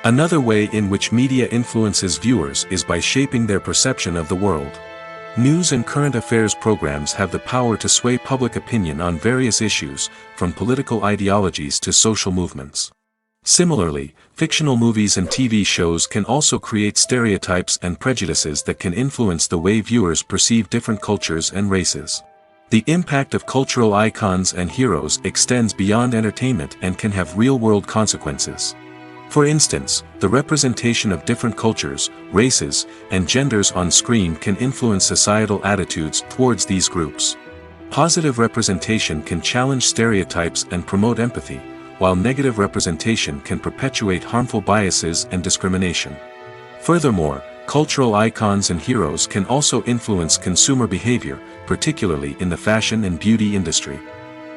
Another way in which media influences viewers is by shaping their perception of the world. News and current affairs programs have the power to sway public opinion on various issues, from political ideologies to social movements. Similarly, fictional movies and TV shows can also create stereotypes and prejudices that can influence the way viewers perceive different cultures and races. The impact of cultural icons and heroes extends beyond entertainment and can have real-world consequences. For instance, the representation of different cultures, races, and genders on screen can influence societal attitudes towards these groups. Positive representation can challenge stereotypes and promote empathy, while negative representation can perpetuate harmful biases and discrimination. Furthermore, cultural icons and heroes can also influence consumer behavior, particularly in the fashion and beauty industry.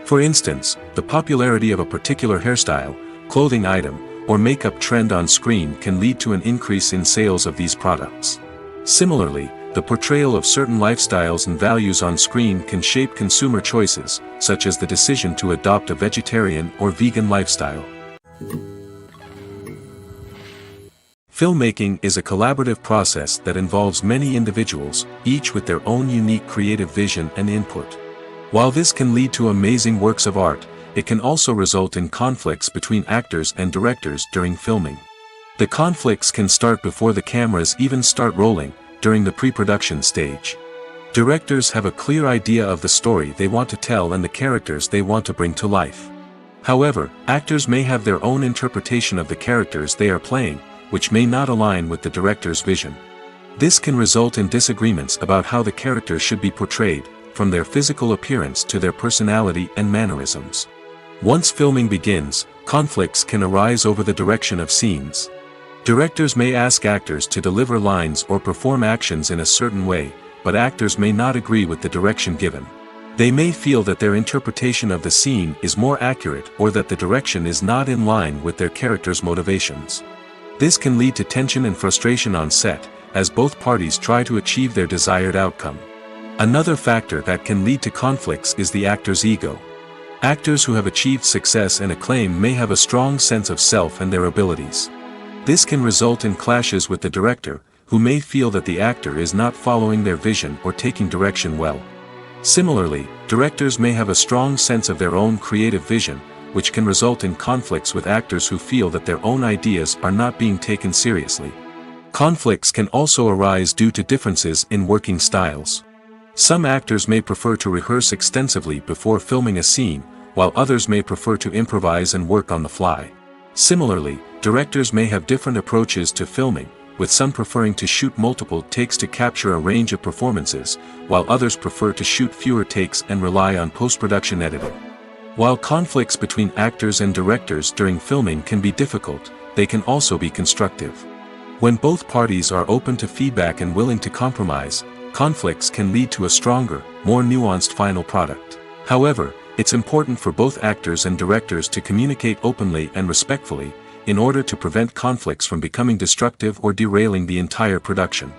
For instance, the popularity of a particular hairstyle, clothing item, or makeup trend on screen can lead to an increase in sales of these products. Similarly, the portrayal of certain lifestyles and values on screen can shape consumer choices, such as the decision to adopt a vegetarian or vegan lifestyle. Filmmaking is a collaborative process that involves many individuals, each with their own unique creative vision and input. While this can lead to amazing works of art, it can also result in conflicts between actors and directors during filming. The conflicts can start before the cameras even start rolling, during the pre-production stage. Directors have a clear idea of the story they want to tell and the characters they want to bring to life. However, actors may have their own interpretation of the characters they are playing, which may not align with the director's vision. This can result in disagreements about how the characters should be portrayed, from their physical appearance to their personality and mannerisms. Once filming begins, conflicts can arise over the direction of scenes. Directors may ask actors to deliver lines or perform actions in a certain way, but actors may not agree with the direction given. They may feel that their interpretation of the scene is more accurate or that the direction is not in line with their character's motivations. This can lead to tension and frustration on set, as both parties try to achieve their desired outcome. Another factor that can lead to conflicts is the actor's ego. Actors who have achieved success and acclaim may have a strong sense of self and their abilities. This can result in clashes with the director, who may feel that the actor is not following their vision or taking direction well. Similarly, directors may have a strong sense of their own creative vision, which can result in conflicts with actors who feel that their own ideas are not being taken seriously. Conflicts can also arise due to differences in working styles. Some actors may prefer to rehearse extensively before filming a scene, while others may prefer to improvise and work on the fly. Similarly, directors may have different approaches to filming, with some preferring to shoot multiple takes to capture a range of performances, while others prefer to shoot fewer takes and rely on post-production editing. While conflicts between actors and directors during filming can be difficult, they can also be constructive. When both parties are open to feedback and willing to compromise, conflicts can lead to a stronger, more nuanced final product. However, it's important for both actors and directors to communicate openly and respectfully, in order to prevent conflicts from becoming destructive or derailing the entire production.